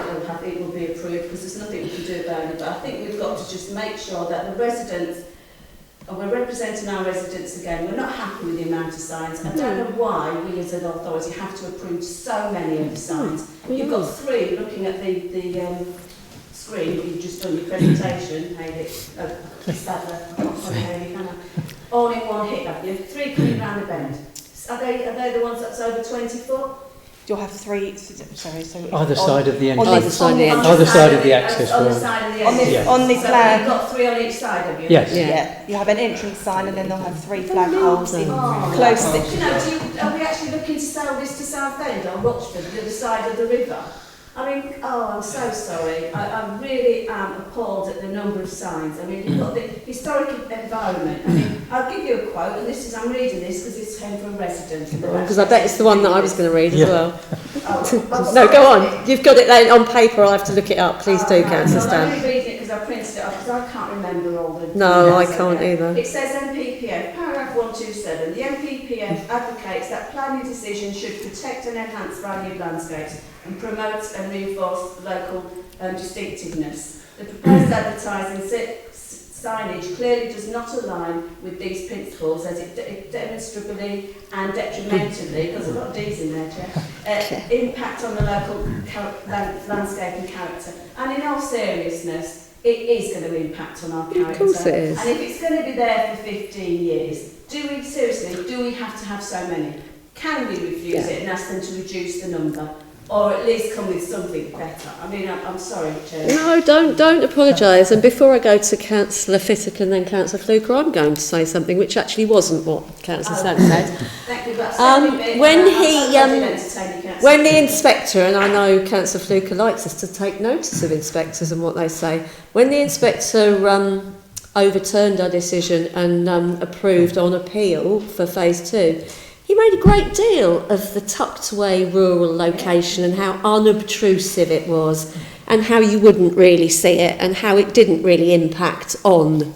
it will be approved, because there's nothing we can do about it, but I think we've got to just make sure that the residents, and we're representing our residents again, we're not happy with the amount of signs. I don't know why we as an authority have to approve so many of the signs. You've got 3 looking at the screen, but you've just done your presentation, Hayley, all in one hit, have you? 3 coming round the bend. Are they the ones that's over 20 foot? You'll have 3, sorry, so... Either side of the entrance. Either side of the access On the road. side of the On entrance. the, on the So plan. you've got 3 on each side, have you? Yes. Yeah. You have an entrance sign and then they'll have 3 flagpoles in close... Do you know, are we actually looking to sell this to Southend or Rochford, the other side of the river? I mean, I'm so sorry. I really am appalled at the number of signs. I mean, you've got the historic environment. I mean, I'll give you a quote, and this is, I'm reading this because it's came from a resident. Because I bet it's the one that I was going to read as well. Oh, No, go on. You've got it there on paper. I'll have to look it up. Please do, Councillor Stan. I'm Stan. only reading it because I printed it off because I can't remember all the... No, I details can't of it. either. It says MPPF, paragraph 127. The MPPF advocates that planning decisions should protect and enhance value of landscapes and promote and reinforce local distinctiveness. The proposed advertising signage clearly does not align with these principles as it demonstrably and detrimentally, because I've got D's in there, Chair, impact on the local landscape and character. And in all seriousness, it is going to impact on our character. Of course it is. And if it's going to be there for 15 years, do we have to have so many? Can we refuse it and ask them to reduce the number? Or at least come with something better. I mean, I'm sorry, Chair. No, don't apologise. And before I go to Councillor Fittock and then Councillor Fluker, I'm going to say something which actually wasn't what Councillor Stan said. Thank you, but when the inspector, and I know Councillor Fluker likes us to take notice of inspectors and what they say, when the inspector overturned our decision and approved on appeal for phase 2, he made a great deal of the tucked away rural location and how unobtrusive it was and how you wouldn't really see it and how it didn't really impact on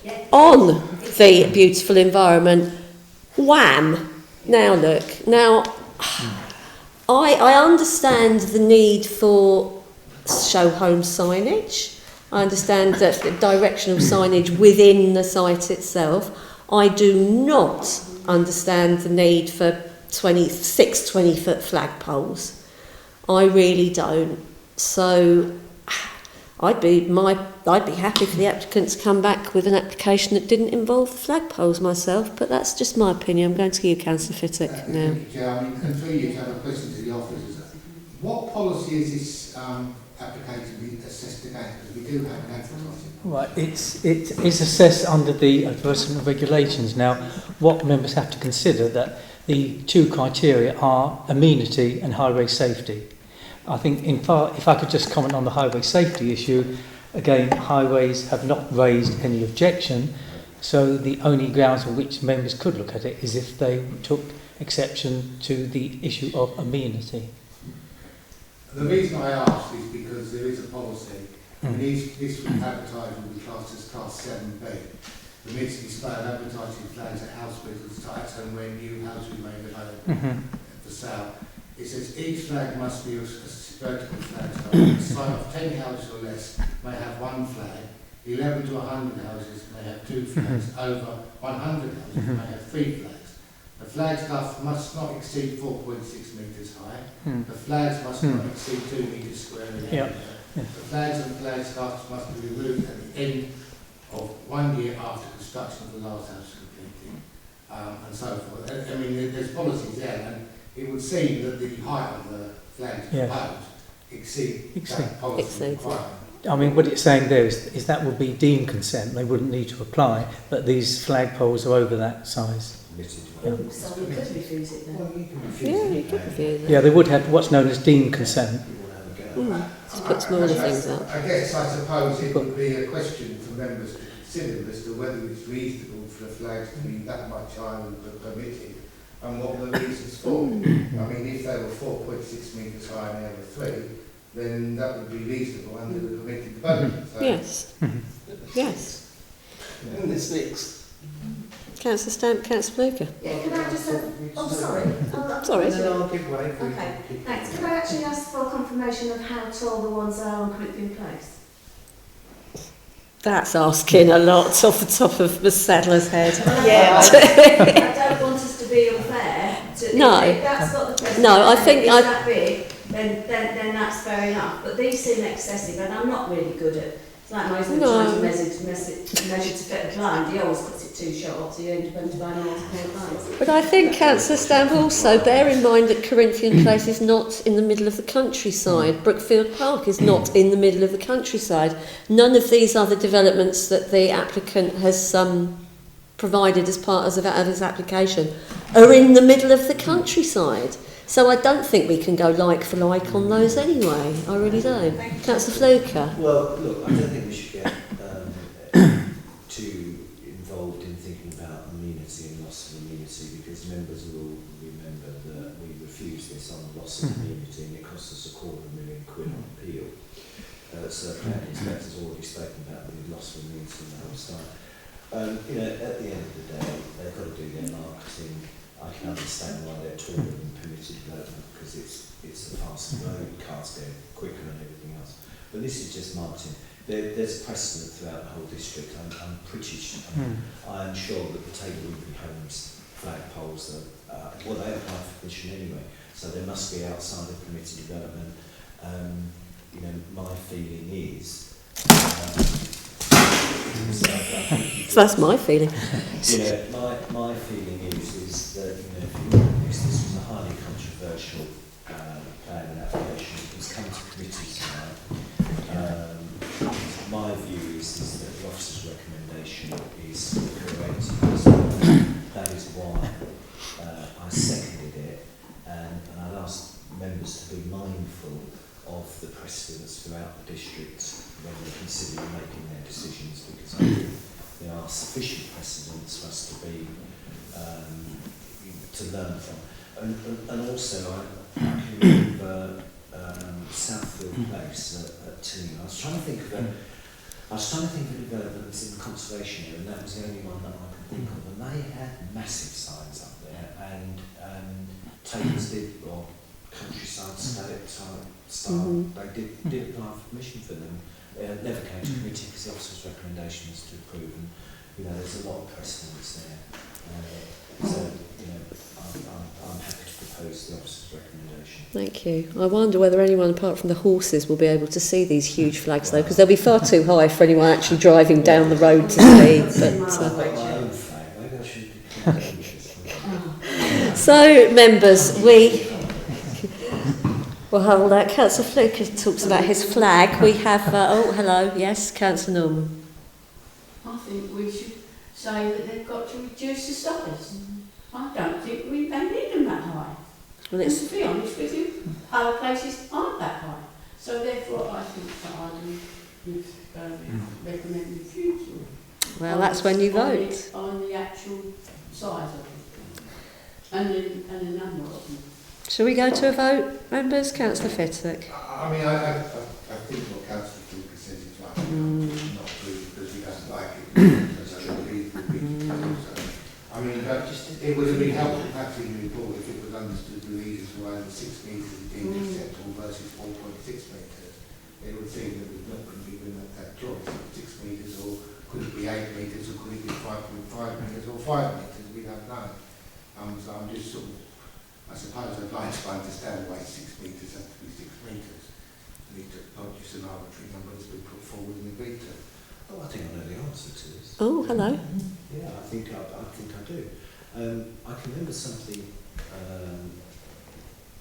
the beautiful environment. Wham! Now look, I understand the need for show home signage. I understand that directional signage within the site itself. I do not understand the need for 20-foot flagpoles. I really don't. So I'd be happy for the applicant to come back with an application that didn't involve flagpoles myself, but that's just my opinion. I'm going to give you Councillor Fittock now. And for you to have a question to the officers. What policy is this application being assessed against? Because we do have an advertising. Right, it is assessed under the advertisement regulations. Now, what members have to consider that the 2 criteria are amenity and highway safety. I think, if I could just comment on the highway safety issue, again, highways have not raised any objection, so the only grounds on which members could look at it is if they took exception to the issue of amenity. The reason I ask is because there is a policy. This advertising will be classed as Class 7B. Permits the display of advertising flags at house builders sites and where new houses are made available for sale. It says each flag must be a vertical flag. A site of 10 houses or less may have 1 flag. 11 to 100 houses may have 2 flags. Over 100 houses may have 3 flags. The flag scuff must not exceed 4.6 metres high. The flags must not exceed 2 metres square in area. The flags and flag scuffs must be removed at the end of 1 year after construction of the last house completed, and so forth. I mean, there's policies there, and it would seem that the height of the flags proposed exceed that policy requirement. I mean, what it's saying there is that would be deemed consent. They wouldn't need to apply, but these flagpoles are over that size. So we could refuse it then? Yeah, you could refuse it. Yeah, they would have what's known as deemed consent. Just put smaller things up. I guess, I suppose, it would be a question for members to consider as to whether it's reasonable for the flags to be that much higher than permitted and what the reasons for. I mean, if they were 4.6 metres high and they were 3, then that would be reasonable under the permitted development. So Yes. Yes. And this next. Councillor Stamp, Councillor Fluker. Yeah, can I just sorry. Sorry. No, I'll give way. Okay, thanks. Can I actually ask for confirmation of how tall the ones are on Corinthian Place? That's asking a lot off the top of the saddler's head. Yeah. I don't want us to be unfair. No. If that's got the presentation, No, I think that big, then that's fair enough. But these seem excessive, and I'm not really good at. It's like most of the No. trying to measure to fit a blind. He always puts it too short, so you end up having to buy multiple blinds. But I think, Councillor Stamp, also bear in mind that Corinthian Place is not in the middle of the countryside. Brookfield Park is not in the middle of the countryside. None of these other developments that the applicant has provided as part of his application are in the middle of the countryside. So I don't think we can go like for like on those anyway. I really don't. Councillor Fluker. Well, look, I don't think we should get too involved in thinking about amenity and loss of amenity, because members will remember that we refused this on loss of amenity and it cost us £250,000 on appeal. So the planning inspector's already spoken about the loss of amenity and the whole style. You know, at the end of the day, they've got to do their marketing. I can understand why they're taller than permitted development, because it's a faster road, cars go quicker and everything else. But this is just marketing. There's precedent throughout the whole district. I'm pretty sure. I am sure that the Taylor Wimpey Homes flagpoles are they apply for permission anyway, so they must be outside of permitted development. You know, my feeling is. So that's my feeling. My feeling is that, you know, if you look at this was a highly controversial plan and application. It's come to committee tonight. My view is that the officer's recommendation is correct. That is why I seconded it, and I'd ask members to be mindful of the precedents throughout the district when they're considering making their decisions, because I think there are sufficient precedents for us to be to learn from. And also, I can remember Southfield Place at Tillingham. I was trying to think of developments in the conservation area, and that was the only one that I could think of. And they had massive signs up there, and Taylor's did, or countryside static type style. They did apply for permission for them. Never came to committee because the officer's recommendation was to approve, and you know there's a lot of precedents there. So you know, I'm happy to propose the officer's recommendation. Thank you. I wonder whether anyone apart from the horses will be able to see these huge flags though, because they'll be far too high for anyone actually driving down the road to see. So, members, we'll hold that. Councillor Fluker talks about his flag. We have, oh, hello, yes, Councillor Norman. I think we should say that they've got to reduce the size. I don't think they need them that high. Well, and to be honest with you, other places aren't that high. So therefore I think that I would recommend refusal. Well, that's when you vote. On the actual size of it. And the number of them. Shall we go to a vote, members? Councillor Fittock. I mean, I think what Councillor Fluker says is right. Not true, because we don't like it. So I mean, it would have been helpful perhaps in the report if it was understood the reasons why the 6 metres is deemed acceptable versus 4.6 metres. It would seem that we're not going to be given that choice. 6 metres, or could it be 8 metres, or could it be 5.5 metres, or 5 metres? We don't know. So I'm just sort of, I suppose I'd like to understand why 6 metres has to be 6 metres. And it's not just an arbitrary number that's been put forward and agreed to. Oh, I think I know the answer to this. Oh, hello. Yeah, I think I do. I can remember something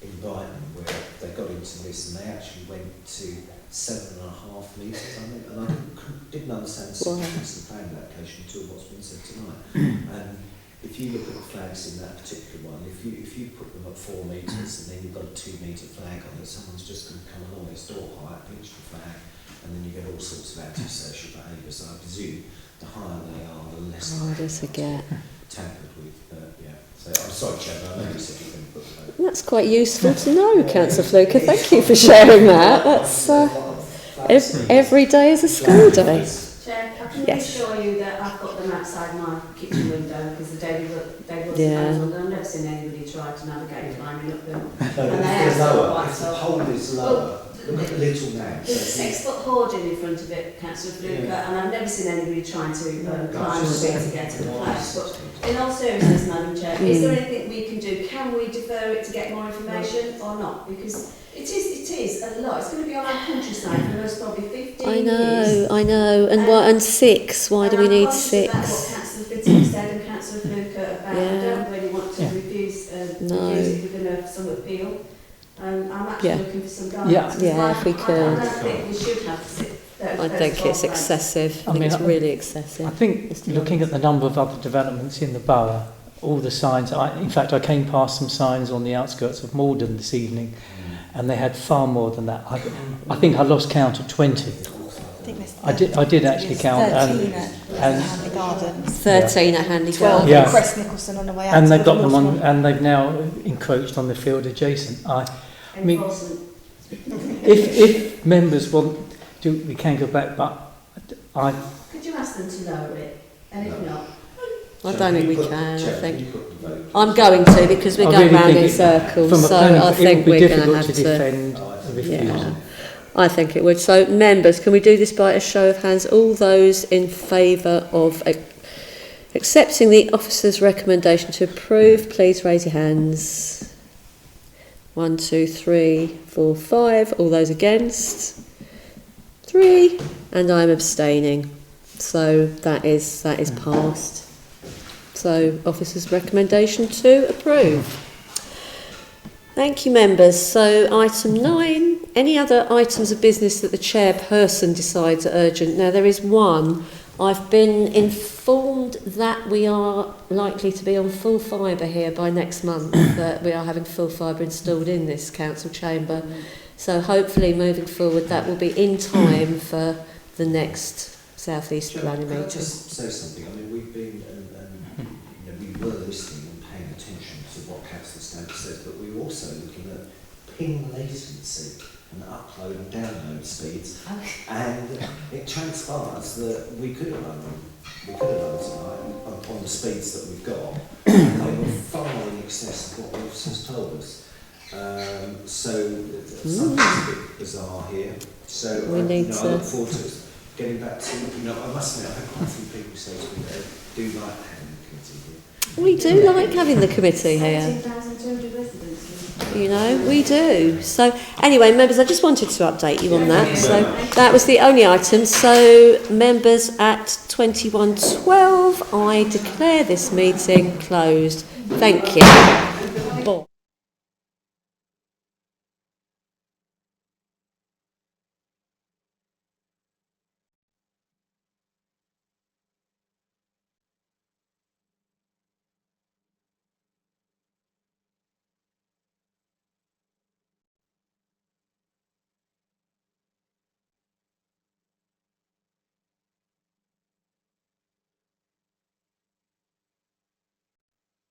in Brighton where they got into this and they actually went to 7.5 metres, I think, and I didn't understand the significance of the planning application until what's been said tonight. And if you look at the flags in that particular one, if you put them at 4 metres and then you've got a 2 metre flag on it, someone's just going to come along, it's door height, pinch the flag, and then you get all sorts of antisocial behaviour. So I presume the higher they are, the less I get. tampered with. Yeah. So I'm sorry, Chairman, I know you said you were going to put the vote. That's quite useful to know, Councillor Fluker. Thank you for sharing that. That's every day is a school day. Chair, I can assure you that I've got them outside my kitchen window because the day was and I've never seen anybody try to navigate climbing up them. And they are quite if the pole is lower. Look at the little now. There's a 6 foot hoarding in front of it, Councillor Fluker, and I've never seen anybody trying to climb the bit to get to the place. But in all seriousness, Madam Chair, is there anything we can do? Can we defer it to get more information or not? Because it is a lot. It's going to be on our countryside for most probably 15 years. I know. And 6? Why do we need 6? About what Councillor Fitton said and Councillor Fluker about. I don't really want to refuse it within some appeal. I'm actually looking for some guidance. If we could. I don't think we should have to sit there. I think it's excessive. I think it's really excessive. I think looking at the number of other developments in the borough, all the signs, in fact I came past some signs on the outskirts of Morden this evening and they had far more than that. I think I lost count at 20. I did actually count. 13 at Hanley Gardens. 13 at Hanley 12 Gardens. at Crest Nicholson on the way out. And they've got them on, and they've now encroached on the field adjacent. I mean, if members want, we can go back, but Could you ask them to lower it? And if not, I don't think we can. I think I'm going to because we're going round in circles. So I think we're going to have to defend a refusal. I think it would. So members, can we do this by a show of hands? All those in favour of accepting the officer's recommendation to approve, please raise your hands. 1, 2, 3, 4, 5. All those against? 3. And I'm abstaining. So that is passed. So officer's recommendation to approve. Thank you, members. So item 9, any other items of business that the chairperson decides are urgent? Now there is one. I've been informed that we are likely to be on full fibre here by next month, that we are having full fibre installed in this council chamber. So hopefully moving forward that will be in time for the next South East planning meeting. Just say something. I mean, we've been, we were listening and paying attention to what Councillor Stamp says, but we were also looking at ping latency and upload and download speeds, and it transpires that we could have run tonight on the speeds that we've got, and they were far in excess of what the officers told us. So something's a bit bizarre here. So I look forward to getting back to, I must admit, I've had quite a few people say to me they do like having the committee here. We do like having the committee here. 17,200 residents. We do. So anyway, members, I just wanted to update you on that. So that was the only item. So members, at 21:12, I declare this meeting closed. Thank you.